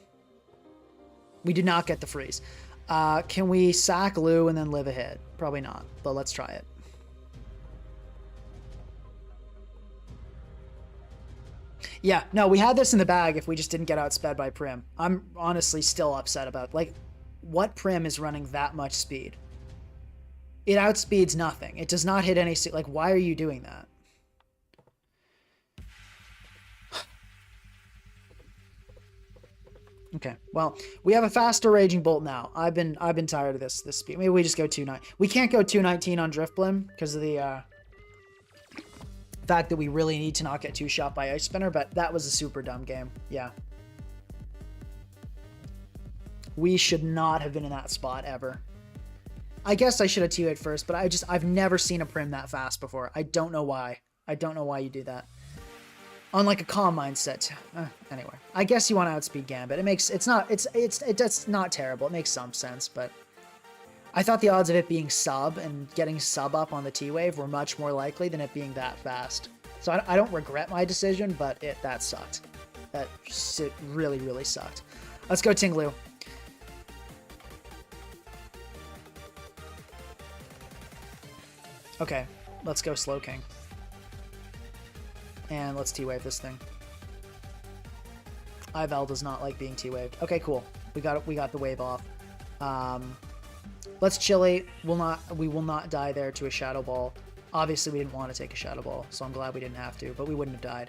We did not get the freeze. Can we sack Lou and then live a hit? Probably not, but let's try it. Yeah, no, we had this in the bag if we just didn't get outsped by Prim. I'm honestly still upset about, like, what Prim is running that much speed? It outspeeds nothing. It does not hit any... Like, why are you doing that? Okay, well, we have a faster Raging Bolt now. I've been tired of this speed. Maybe we just go 219. We can't go 219 on Drifblim because of the fact that we really need to not get two-shot by Ice Spinner, but that was a super dumb game. Yeah. We should not have been in that spot ever. I guess I should have T-Wayed first, but I've never seen a Prim that fast before. I don't know why. I don't know why you do that. On like a calm mindset. Anyway, I guess you want to outspeed Gambit. It's not terrible. It makes some sense, but I thought the odds of it being sub and getting sub up on the T-Wave were much more likely than it being that fast. So I don't regret my decision, but that sucked. That really, really sucked. Let's go Tinglu. Okay, let's go Slow King. And let's T-Wave this thing. Ivel does not like being T-Waved. Okay, cool. We got the wave off. Let's Chili. We will not die there to a Shadow Ball. Obviously, we didn't want to take a Shadow Ball, so I'm glad we didn't have to, but we wouldn't have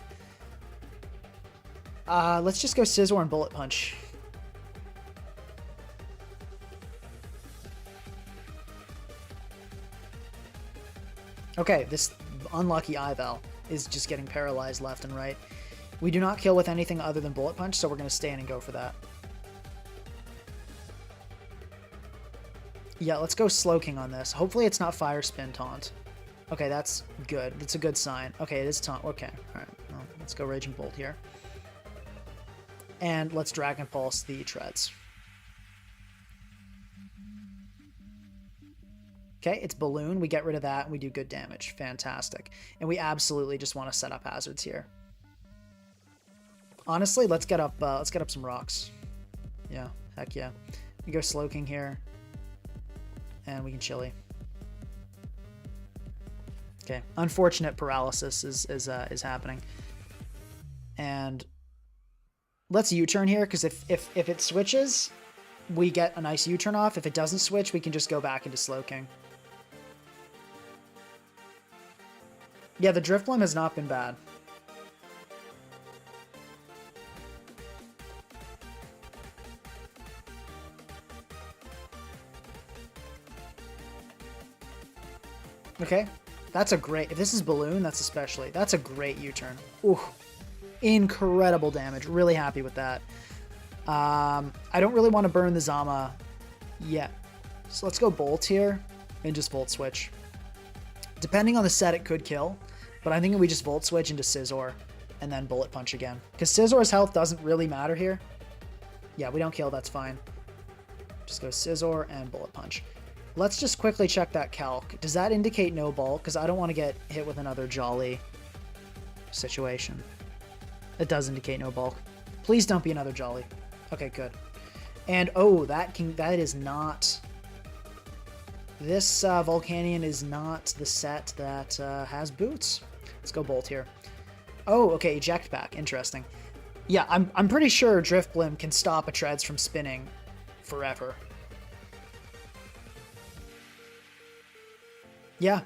died. Let's just go Scizor and Bullet Punch. Okay, this unlucky Ivel is just getting paralyzed left and right. We do not kill with anything other than Bullet Punch, so we're going to stand and go for that. Yeah, let's go Slow King on this. Hopefully it's not Fire Spin Taunt. Okay, that's good. That's a good sign. Okay, it is Taunt. Okay, alright. Well, let's go Raging Bolt here. And let's Dragon Pulse the Treads. Okay, it's Balloon. We get rid of that and we do good damage. Fantastic. And we absolutely just want to set up hazards here. Honestly, let's get up some rocks. Yeah, heck yeah. We go Slow King here. And we can Chili. Okay, unfortunate paralysis is happening. And let's U-turn here, because if it switches, we get a nice U-turn off. If it doesn't switch, we can just go back into Slow King. Yeah, the Drifblim has not been bad. Okay, that's a great... If this is Balloon, that's a great U-turn. Ooh, incredible damage. Really happy with that. I don't really want to burn the Zama yet. So let's go Bolt here and just Volt Switch. Depending on the set, it could kill. But I'm thinking we just Volt Switch into Scizor and then Bullet Punch again. Because Scizzor's health doesn't really matter here. Yeah, we don't kill, that's fine. Just go Scizor and Bullet Punch. Let's just quickly check that calc. Does that indicate no bulk? Because I don't want to get hit with another Jolly situation. It does indicate no bulk. Please don't be another Jolly. Okay, good. And oh, that is not... This Volcanion is not the set that has boots. Let's go Bolt here. Oh, okay, eject back. Interesting. Yeah, I'm pretty sure Drifblim can stop a Treads from spinning forever. Yeah,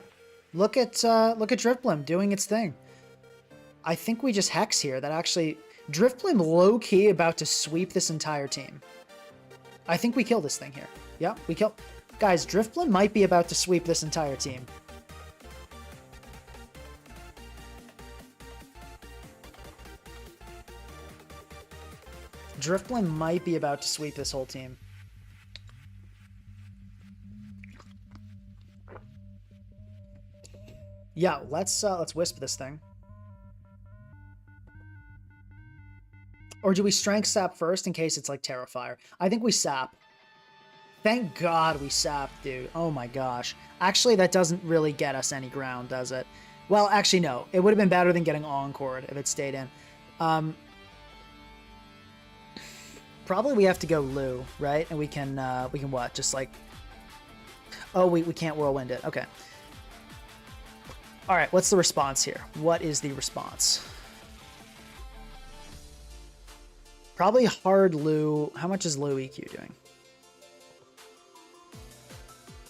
look at Drifblim doing its thing. I think we just Hex here. That actually... Drifblim low-key about to sweep this entire team. I think we kill this thing here. Yeah, we kill... Guys, Drifblim might be about to sweep this entire team. Drifblim might be about to sweep this whole team. Yeah, let's Wisp this thing. Or do we Strength Sap first in case it's like Terrifier? I think we Sap. Thank God we Sapped, dude. Oh my gosh. Actually, that doesn't really get us any ground, does it? Well, actually, no. It would have been better than getting Encored if it stayed in. Probably we have to go Lou, right? And we can what? Just like... Oh, we can't Whirlwind it. Okay. All right, what's the response here? What is the response? Probably hard Lou. How much is Lou EQ doing?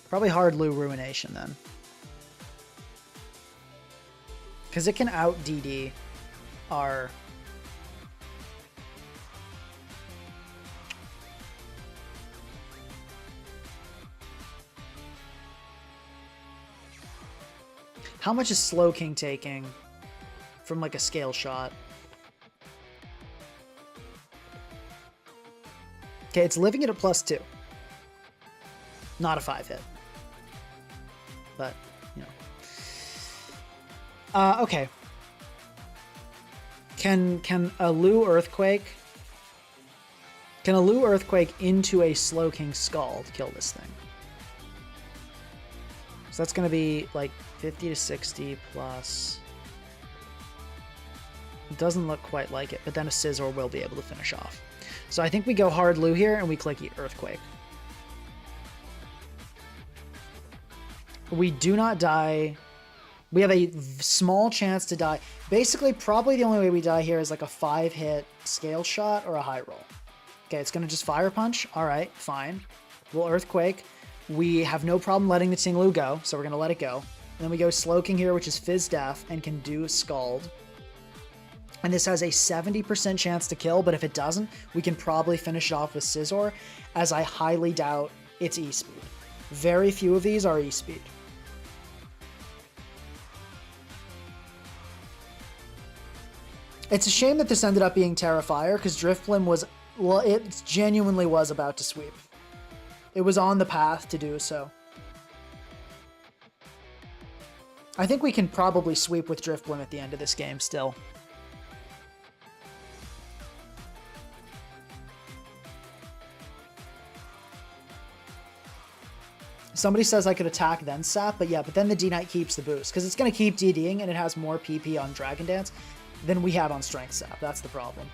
Probably hard Lou Ruination then. Because it can out DD our... How much is Slowking taking from like a scale shot? Okay, it's living it at +2. Not a 5 hit. But, you know. Okay. Can a Lou Earthquake... Can a Lou Earthquake into a Slowking Scald kill this thing? So that's going to be like 50 to 60 plus... It doesn't look quite like it, but then a Scizor will be able to finish off. So I think we go hard Lou here and we click Earthquake. We do not die. We have a small chance to die. Basically, probably the only way we die here is like a 5-hit scale shot or a high roll. Okay, it's going to just Fire Punch. All right, fine. We'll Earthquake. We have no problem letting the Ting Lu go, so we're going to let it go. And then we go Slowking here, which is Fizz Def, and can do Scald. And this has a 70% chance to kill, but if it doesn't, we can probably finish it off with Scizor, as I highly doubt it's E-Speed. Very few of these are E-Speed. It's a shame that this ended up being Terrifier, because Drifblim was, well, it genuinely was about to sweep. It was on the path to do so. I think we can probably sweep with Drifblim at the end of this game still. Somebody says I could attack then Sap, but yeah, but then the D-Knight keeps the boost, because it's going to keep DDing and it has more PP on Dragon Dance than we have on Strength Sap. That's the problem.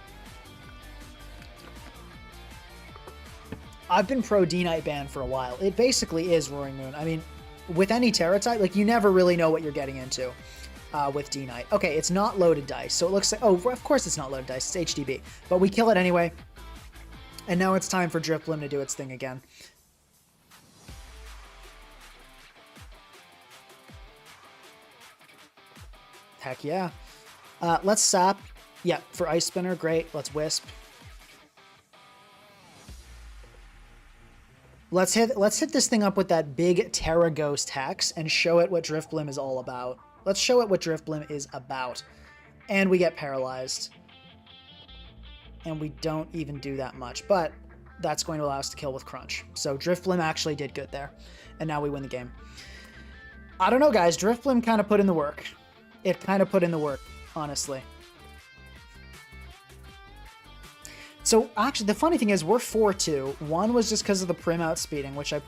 I've been pro D-Knight ban for a while. It basically is Roaring Moon. I mean, with any Terra type, like, you never really know what you're getting into with D-Knight. Okay, it's not loaded dice, so it looks like... Oh, of course it's not loaded dice. It's HDB. But we kill it anyway. And now it's time for Drifblim to do its thing again. Heck yeah. Let's Sap. Yeah, for Ice Spinner, great. Let's Wisp. Let's hit this thing up with that big Terra Ghost Hex and show it what Drifblim is all about. Let's show it what Drifblim is about. And we get paralyzed. And we don't even do that much, but that's going to allow us to kill with Crunch. So Drifblim actually did good there. And now we win the game. I don't know, guys. Drifblim kind of put in the work. It kind of put in the work, honestly. So, actually, the funny thing is, we're 4-2. One was just because of the Prim outspeeding, which I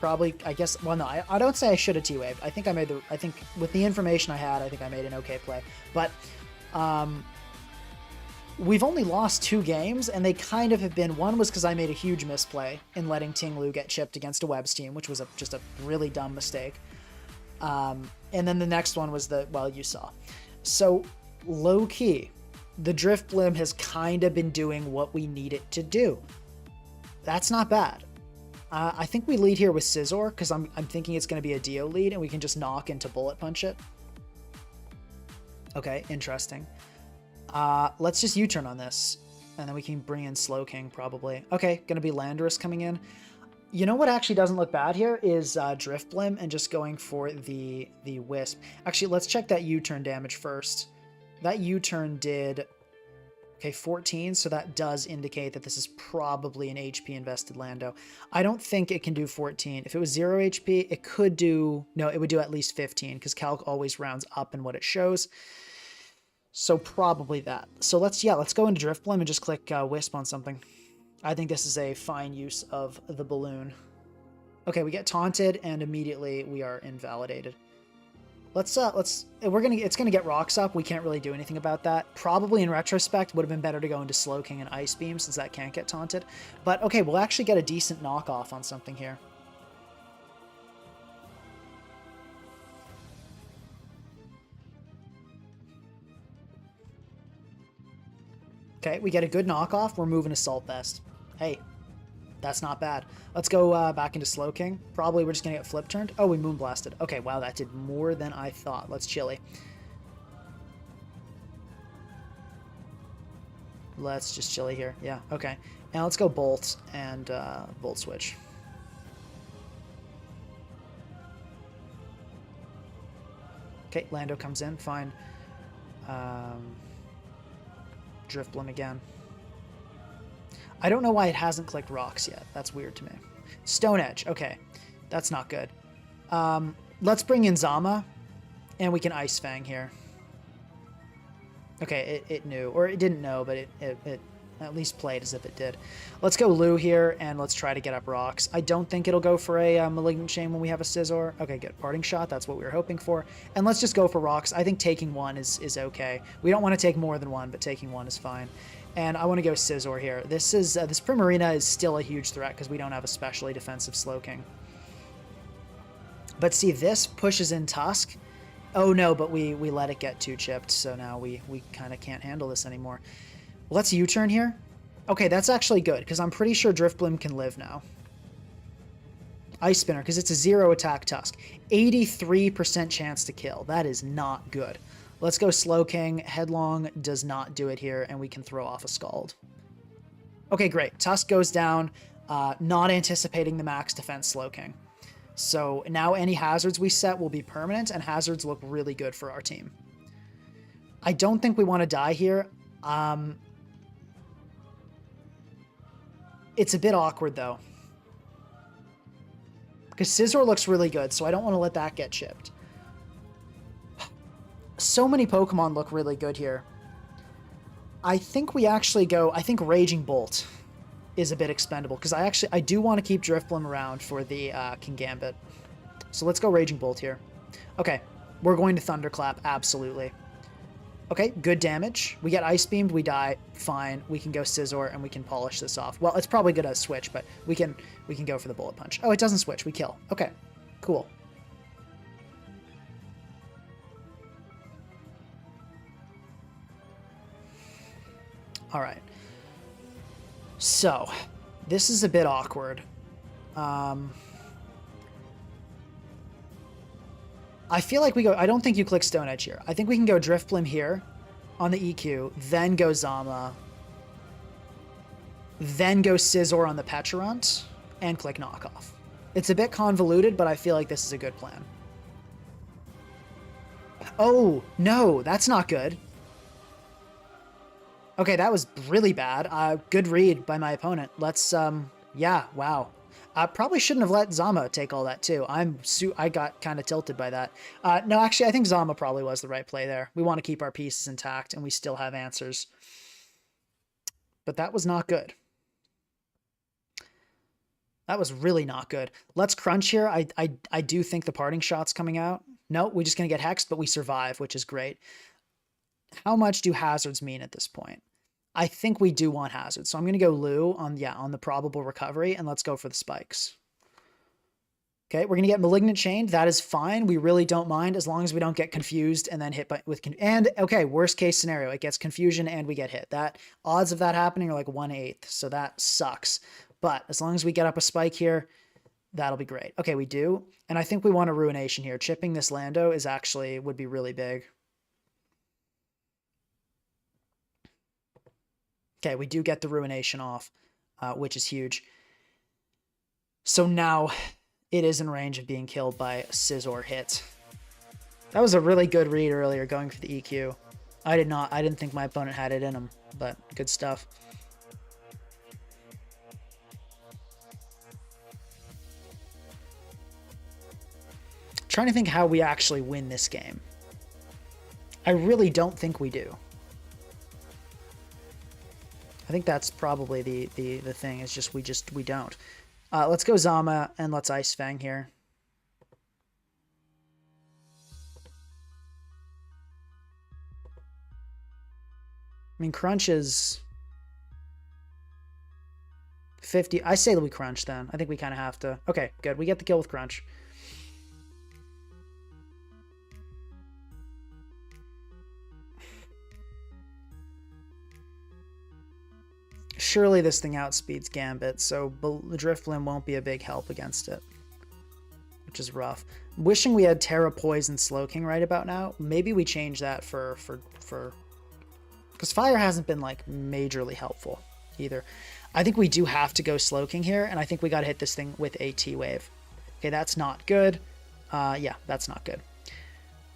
guess, well, no, I don't say I should have T-Waved. I think with the information I had, I think I made an okay play. But, we've only lost 2 games, and they kind of have been, one was because I made a huge misplay in letting Ting Lu get chipped against a Webs team, which was just a really dumb mistake. And then the next one was well, you saw. So low key, the Drifblim has kind of been doing what we need it to do. That's not bad. I think we lead here with Scizor, because I'm thinking it's going to be a Dio lead, and we can just knock into Bullet Punch it. Okay, interesting. Let's just U-turn on this, and then we can bring in Slowking, probably. Okay, going to be Landorus coming in. You know what actually doesn't look bad here is Drifblim and just going for the Wisp. Actually, let's check that U-turn damage first. That U-turn did... Okay, 14, so that does indicate that this is probably an HP invested Lando. I don't think it can do 14. If it was 0 HP, it could do... No, it would do at least 15, because Calc always rounds up in what it shows. So probably that. So let's go into Drifblim and just click Wisp on something. I think this is a fine use of the balloon. Okay, we get taunted, and immediately we are invalidated. It's gonna get rocks up. We can't really do anything about that. Probably in retrospect would have been better to go into Slowking and Ice Beam since that can't get taunted. But okay, we'll actually get a decent knockoff on something here. Okay, we get a good knockoff. We're moving Assault Vest. Hey, that's not bad. Let's go back into Slowking. Probably we're just going to get flip turned. Oh, we Moonblasted. Okay, wow, that did more than I thought. Let's Chili. Let's just Chili here. Yeah, okay. Now let's go Bolt and Volt Switch. Okay, Lando comes in. Fine. Drifblim again. I don't know why it hasn't clicked rocks yet. That's weird to me. Stone Edge. Okay. That's not good. Let's bring in Zama, and we can Ice Fang here. Okay, it knew. Or it didn't know, but it at least played as if it did. Let's go Lou here, and let's try to get up rocks. I don't think it'll go for a Malignant Chain when we have a Scizor. Okay, good. Parting Shot. That's what we were hoping for. And let's just go for rocks. I think taking one is okay. We don't want to take more than one, but taking one is fine. And I want to go Scizor here. This Primarina is still a huge threat because we don't have a specially defensive Slowking. But see, this pushes in Tusk. Oh no, but we let it get 2-chipped, so now we kind of can't handle this anymore. Let's U-turn here. Okay, that's actually good, because I'm pretty sure Drifblim can live now. Ice Spinner, because it's a 0 attack Tusk. 83% chance to kill. That is not good. Let's go Slowking. Headlong does not do it here, and we can throw off a Scald. Okay, great. Tusk goes down, not anticipating the max defense Slowking. So now any hazards we set will be permanent, and hazards look really good for our team. I don't think we want to die here. It's a bit awkward, though. Because Scizor looks really good, so I don't want to let that get chipped. So many Pokemon look really good here. I think we actually go... I think Raging Bolt is a bit expendable, because I do want to keep Drifblim around for the Kingambit. So let's go Raging Bolt here. Okay, we're going to Thunderclap, absolutely. Okay, good damage. We get Ice Beamed, we die, fine. We can go Scizor, and we can polish this off. Well, it's probably going to switch, but we can go for the Bullet Punch. Oh, it doesn't switch, we kill. Okay, cool. All right. So, this is a bit awkward. I feel like we go... I don't think you click Stone Edge here. I think we can go Drifblim here on the EQ, then go Zama, then go Scizor on the Pecharunt, and click Knockoff. It's a bit convoluted, but I feel like this is a good plan. Oh, no, that's not good. Okay, that was really bad. Good read by my opponent. Let's, yeah, wow. I probably shouldn't have let Zama take all that, too. I got kind of tilted by that. No, actually, I think Zama probably was the right play there. We want to keep our pieces intact, and we still have answers. But that was not good. That was really not good. Let's crunch here. I do think the Parting Shot's coming out. No, we're just going to get hexed, but we survive, which is great. How much do hazards mean at this point? I think we do want hazard. So I'm going to go Lou on, yeah, on the probable recovery, and let's go for the spikes. Okay, we're going to get Malignant Chained. That is fine. We really don't mind as long as we don't get confused and then hit and okay, worst case scenario, it gets confusion and we get hit. That odds of that happening are like 1/8, so that sucks. But as long as we get up a spike here, that'll be great. Okay, we do. And I think we want a Ruination here. Chipping this Lando is actually, would be really big. Okay, we do get the Ruination off, which is huge. So now it is in range of being killed by a Scizor hit. That was a really good read earlier, going for the EQ. I didn't think my opponent had it in him, but good stuff. Trying to think how we actually win this game. I really don't think we do. I think that's probably the thing, is just we don't. Let's go Zama and let's Ice Fang here. I mean, Crunch is 50. I say that we Crunch then. I think we kind of have to. Okay, good. We get the kill with Crunch. Surely this thing outspeeds Gambit, so the Drifblim won't be a big help against it, which is rough. Wishing we had Terra Poison Slowking right about now. Maybe we change that for because Fire hasn't been like majorly helpful either. I think we do have to go Slowking here, and I think we got to hit this thing with a T-Wave. Okay, that's not good. Yeah, that's not good.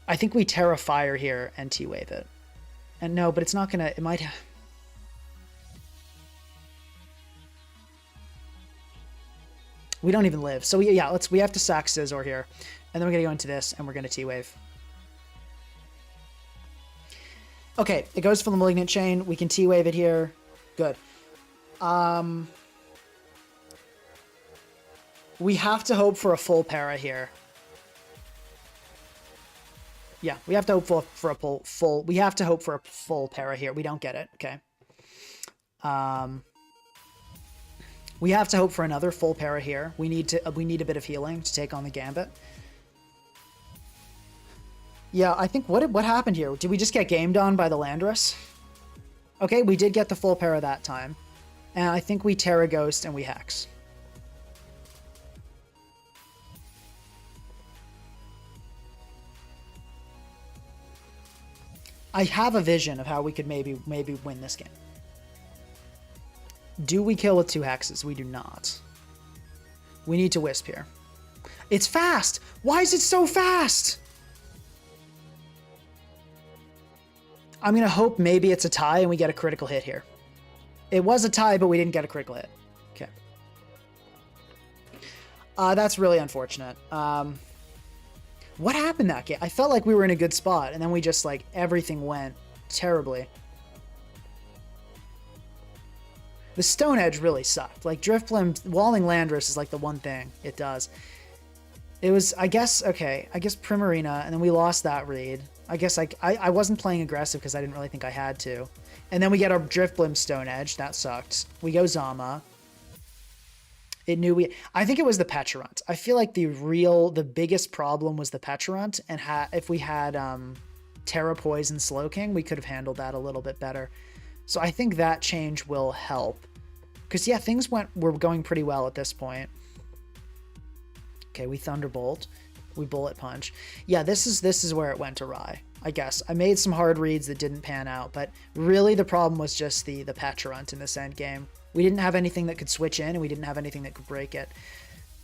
I think we Terra Fire here and T-Wave it. And no, but it's not gonna, it might... We don't even live. So yeah, we have to sack Scizor here. And then we're going to go into this, and we're going to T-Wave. Okay, it goes for the Malignant Chain. We can T-Wave it here. Good. We have to hope for a full para here. Yeah, we have to hope for a full... We have to hope for a full para here. We don't get it. Okay. We have to hope for another full para here. We need a bit of healing to take on the Gambit. Yeah, I think what happened here? Did we just get gamed on by the Landorus? Okay, we did get the full para that time. And I think we Terra Ghost and we Hex. I have a vision of how we could maybe win this game. Do we kill with 2 hexes? We do not. We need to Wisp here. It's fast! Why is it so fast? I'm going to hope maybe it's a tie and we get a critical hit here. It was a tie, but we didn't get a critical hit. Okay. That's really unfortunate. What happened that game? I felt like we were in a good spot, and then we just, like, everything went terribly. The Stone Edge really sucked. Like, Drifblim, walling Landorus is, like, the one thing it does. It was, I guess, okay, I guess Primarina, and then we lost that read. I guess I wasn't playing aggressive because I didn't really think I had to. And then we get our Drifblim Stone Edge. That sucked. We go Zama. I think it was the Petulant. I feel like the biggest problem was the Petulant, and if we had Terra Poison Slowking, we could have handled that a little bit better. So I think that change will help. Because yeah, things were going pretty well at this point. Okay, we Thunderbolt. We Bullet Punch. Yeah, this is where it went awry, I guess. I made some hard reads that didn't pan out, but really the problem was just the Petulant in this end game. We didn't have anything that could switch in, and we didn't have anything that could break it.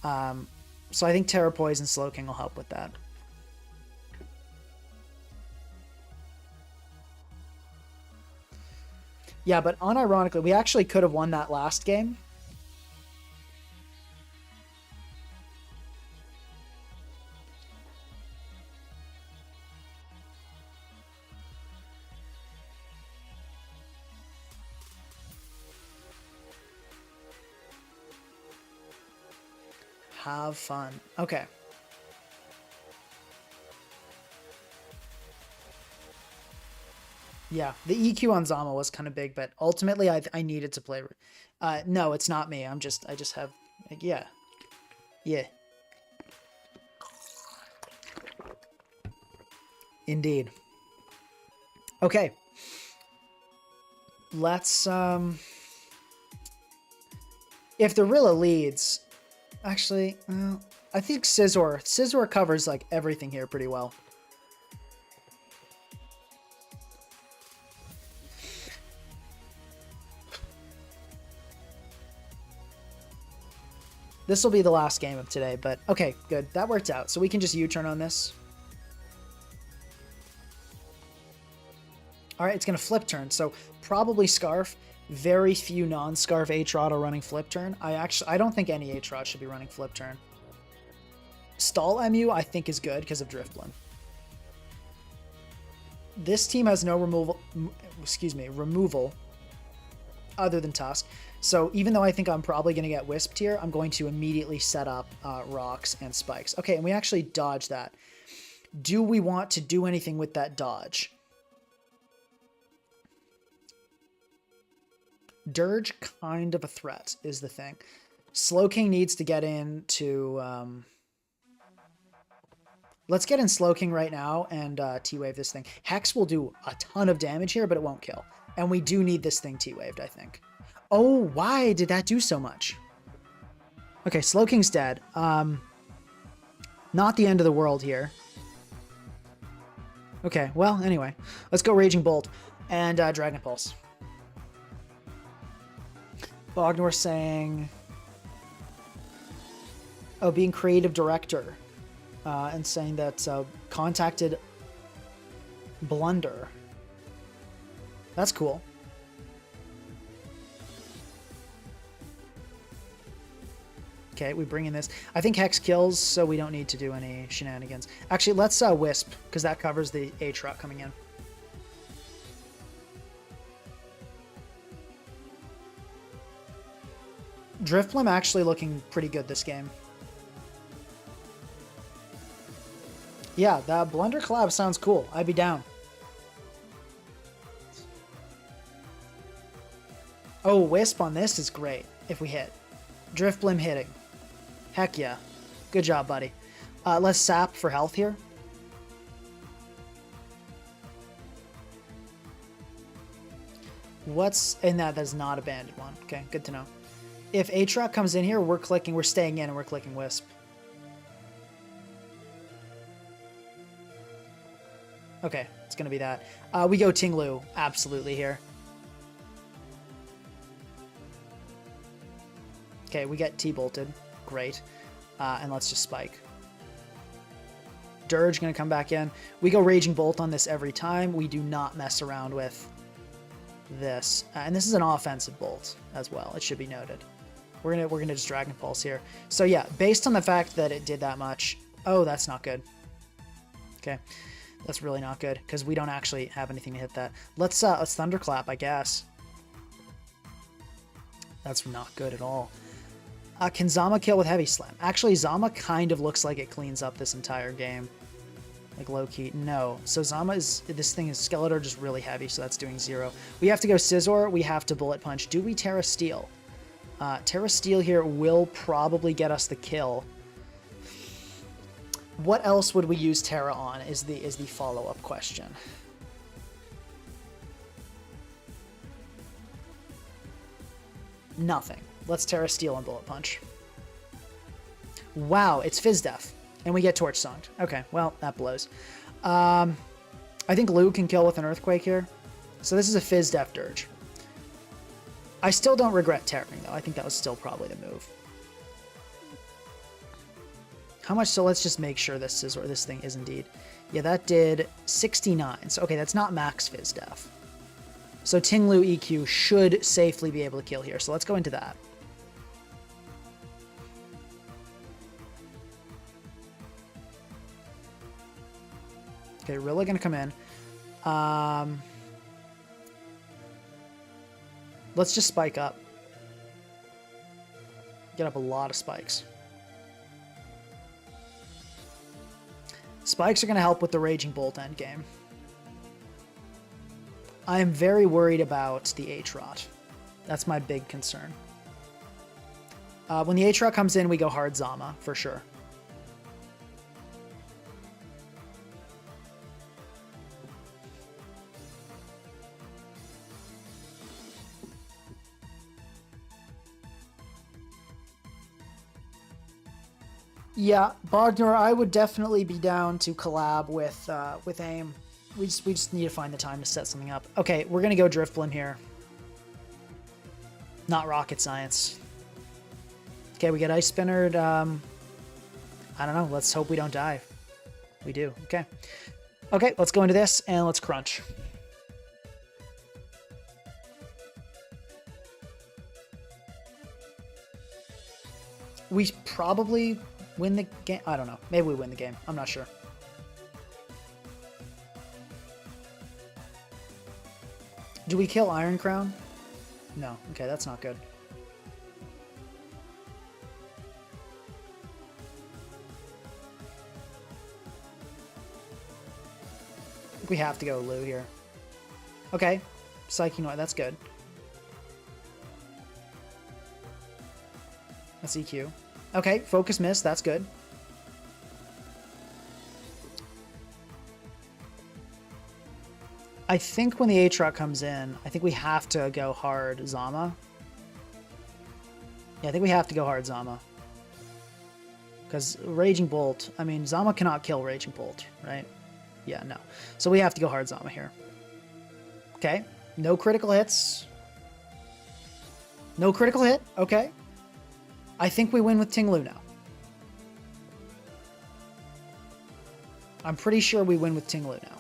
So I think Terra Poison Slowking will help with that. Yeah, but unironically, we actually could have won that last game. Have fun. Okay. Yeah, the EQ on Zama was kind of big, but ultimately I needed to play. No, it's not me. I just have, like, yeah. Yeah. Indeed. Okay. Let's, if the Rilla leads, actually, I think Scizor covers, like, everything here pretty well. This will be the last game of today, but okay, good. That worked out. So we can just U-turn on this. All right, it's going to flip turn. So probably Scarf. Very few non-Scarf H-Rod are running flip turn. I don't think any H-Rod should be running flip turn. Stall MU I think is good because of Drifblim. This team has no removal other than Tusk. So even though I think I'm probably going to get Wisped here, I'm going to immediately set up Rocks and Spikes. Okay, and we actually dodged that. Do we want to do anything with that dodge? Dirge, kind of a threat, is the thing. Slowking needs to get into... let's get in Slowking right now and T-Wave this thing. Hex will do a ton of damage here, but it won't kill. And we do need this thing T-Waved, I think. Oh, why did that do so much? Okay, Slowking's dead. Not the end of the world here. Okay, well, anyway. Let's go Raging Bolt and Dragon Pulse. Bognor saying... Oh, being creative director. And saying that contacted Blunder. That's cool. Okay, we bring in this. I think Hex kills, so we don't need to do any shenanigans. Actually, let's Wisp, because that covers the H-Rot coming in. Drifblim actually looking pretty good this game. Yeah, that Blunder collab sounds cool. I'd be down. Oh, Wisp on this is great if we hit. Drifblim hitting. Heck yeah. Good job, buddy. Let's sap for health here. What's in that? That's not a banded one. Okay, good to know. If Aatrox comes in here, we're staying in and we're clicking Wisp. Okay, it's going to be that. We go Tinglu, absolutely, here. Okay, we get T-bolted. Great. And let's just spike. Dirge going to come back in. We go Raging Bolt on this every time. We do not mess around with this. And this is an offensive bolt as well, it should be noted. We're gonna just Dragon Pulse here. So yeah, based on the fact that it did that much... Oh, that's not good. Okay. That's really not good, because we don't actually have anything to hit that. Let's Thunderclap, I guess. That's not good at all. Can Zama kill with Heavy Slam? Actually, Zama kind of looks like it cleans up this entire game. Like low-key. No. So Zama is... This thing is Skeletor just really heavy, so that's doing 0. We have to go Scizor. We have to Bullet Punch. Do we Terra Steel? Terra Steel here will probably get us the kill. What else would we use Terra on is the follow-up question. Nothing. Let's Terra Steel and Bullet Punch. Wow, it's Fizz Def. And we get Torch Songed. Okay, well, that blows. I think Lou can kill with an Earthquake here. So this is a Fizz Def Dirge. I still don't regret Terraing, though. I think that was still probably the move. How much? So let's just make sure this thing is indeed. Yeah, that did 69. So, okay, that's not max Fizz Def. So Tinglu EQ should safely be able to kill here. So let's go into that. Okay, Rilla gonna come in. Let's just spike up. Get up a lot of spikes. Spikes are going to help with the Raging Bolt endgame. I am very worried about the H-Rot. That's my big concern. When the H-Rot comes in, we go hard Zama, for sure. Yeah, Bogner, I would definitely be down to collab with AIM. We just need to find the time to set something up. Okay, we're gonna go Drifblim here. Not rocket science. Okay, we get Ice Spinnered. I don't know. Let's hope we don't die. We do. Okay. Okay, let's go into this and let's crunch. We probably win the game. I don't know. Maybe we win the game. I'm not sure. Do we kill Iron Crown? No. Okay, that's not good. We have to go Lou here. Okay. Psyche Noise, that's good. That's EQ. Okay, Focus Miss, that's good. I think when the H-Rot comes in, I think we have to go hard Zama. Yeah, I think we have to go hard Zama. Because Raging Bolt, I mean, Zama cannot kill Raging Bolt, right? Yeah, no. So we have to go hard Zama here. Okay. No critical hits. No critical hit. Okay. I think we win with Ting-Lu now. I'm pretty sure we win with Ting-Lu now.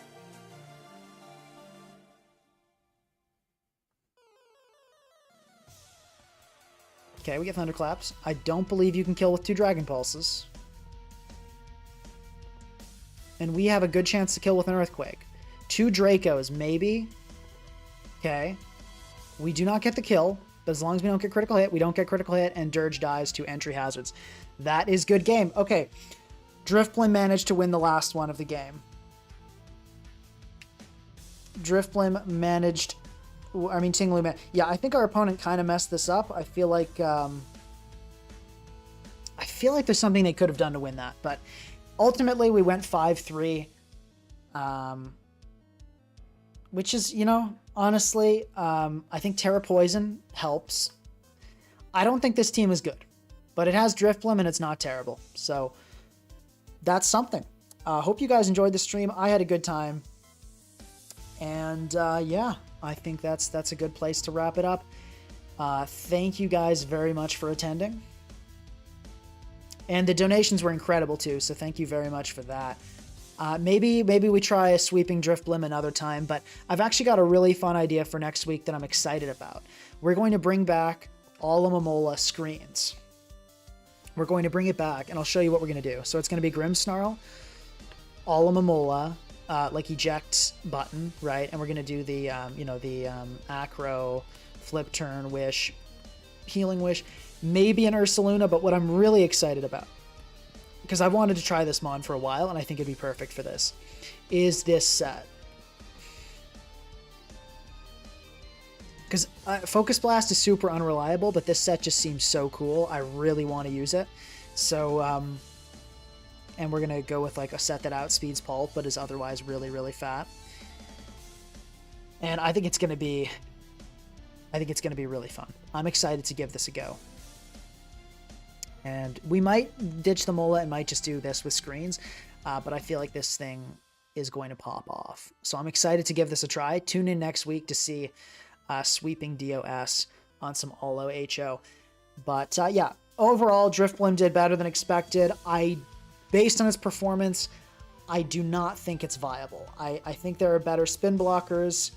Okay, we get Thunderclaps. I don't believe you can kill with 2 Dragon Pulses. And we have a good chance to kill with an Earthquake. 2 Dracos, maybe. Okay. We do not get the kill, but as long as we don't get critical hit, we don't get critical hit, and Dirge dies to entry hazards. That is good game. Okay. Drifblim managed to win the last one of the game. Drifblim managed... I mean, Ting-Lu... Yeah, I think our opponent kind of messed this up. I feel like there's something they could have done to win that, but... Ultimately, we went 5-3, which is, you know, honestly, I think Terra Poison helps. I don't think this team is good, but it has Drifblim and it's not terrible. So that's something. Hope you guys enjoyed the stream. I had a good time. And yeah, I think that's a good place to wrap it up. Thank you guys very much for attending. And the donations were incredible too, so thank you very much for that. Maybe we try a sweeping Drifblim another time, but I've actually got a really fun idea for next week that I'm excited about. We're going to bring back Alomomola screens. We're going to bring it back, and I'll show you what we're going to do. So it's going to be Grimmsnarl, Alomomola, like eject button, right? And we're going to do the, Acro, Flip Turn, Wish, Healing Wish, maybe an Ursaluna, but what I'm really excited about, because I've wanted to try this mon for a while, and I think it'd be perfect for this, is this set. Because Focus Blast is super unreliable, but this set just seems so cool. I really want to use it. So, and we're going to go with like a set that outspeeds Pulp, but is otherwise really, really fat. And I think it's going to be really fun. I'm excited to give this a go. And we might ditch the Mola and might just do this with screens, but I feel like this thing is going to pop off. So I'm excited to give this a try. Tune in next week to see sweeping DOS on some Olo HO. But yeah, overall, Drifblim did better than expected. Based on its performance, I do not think it's viable. I think there are better spin blockers.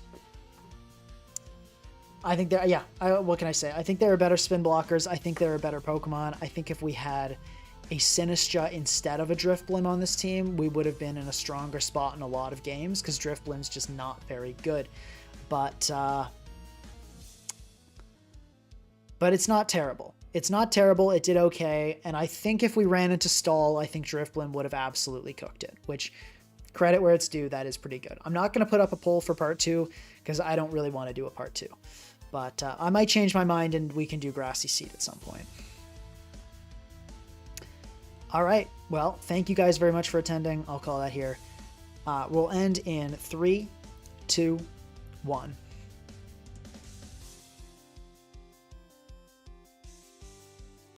I think there, yeah, what can I say? I think there are better spin blockers. I think there are better Pokemon. I think if we had a Sinistcha instead of a Drifblim on this team, we would have been in a stronger spot in a lot of games, because Drifblim's just not very good. But it's not terrible. It's not terrible. It did okay. And I think if we ran into stall, I think Drifblim would have absolutely cooked it, which Credit where it's due. That is pretty good. I'm not going to put up a poll for part 2 because I don't really want to do a part 2. But I might change my mind and we can do Grassy Seed at some point. All right. Well, thank you guys very much for attending. I'll call that here. We'll end in 3, 2, 1.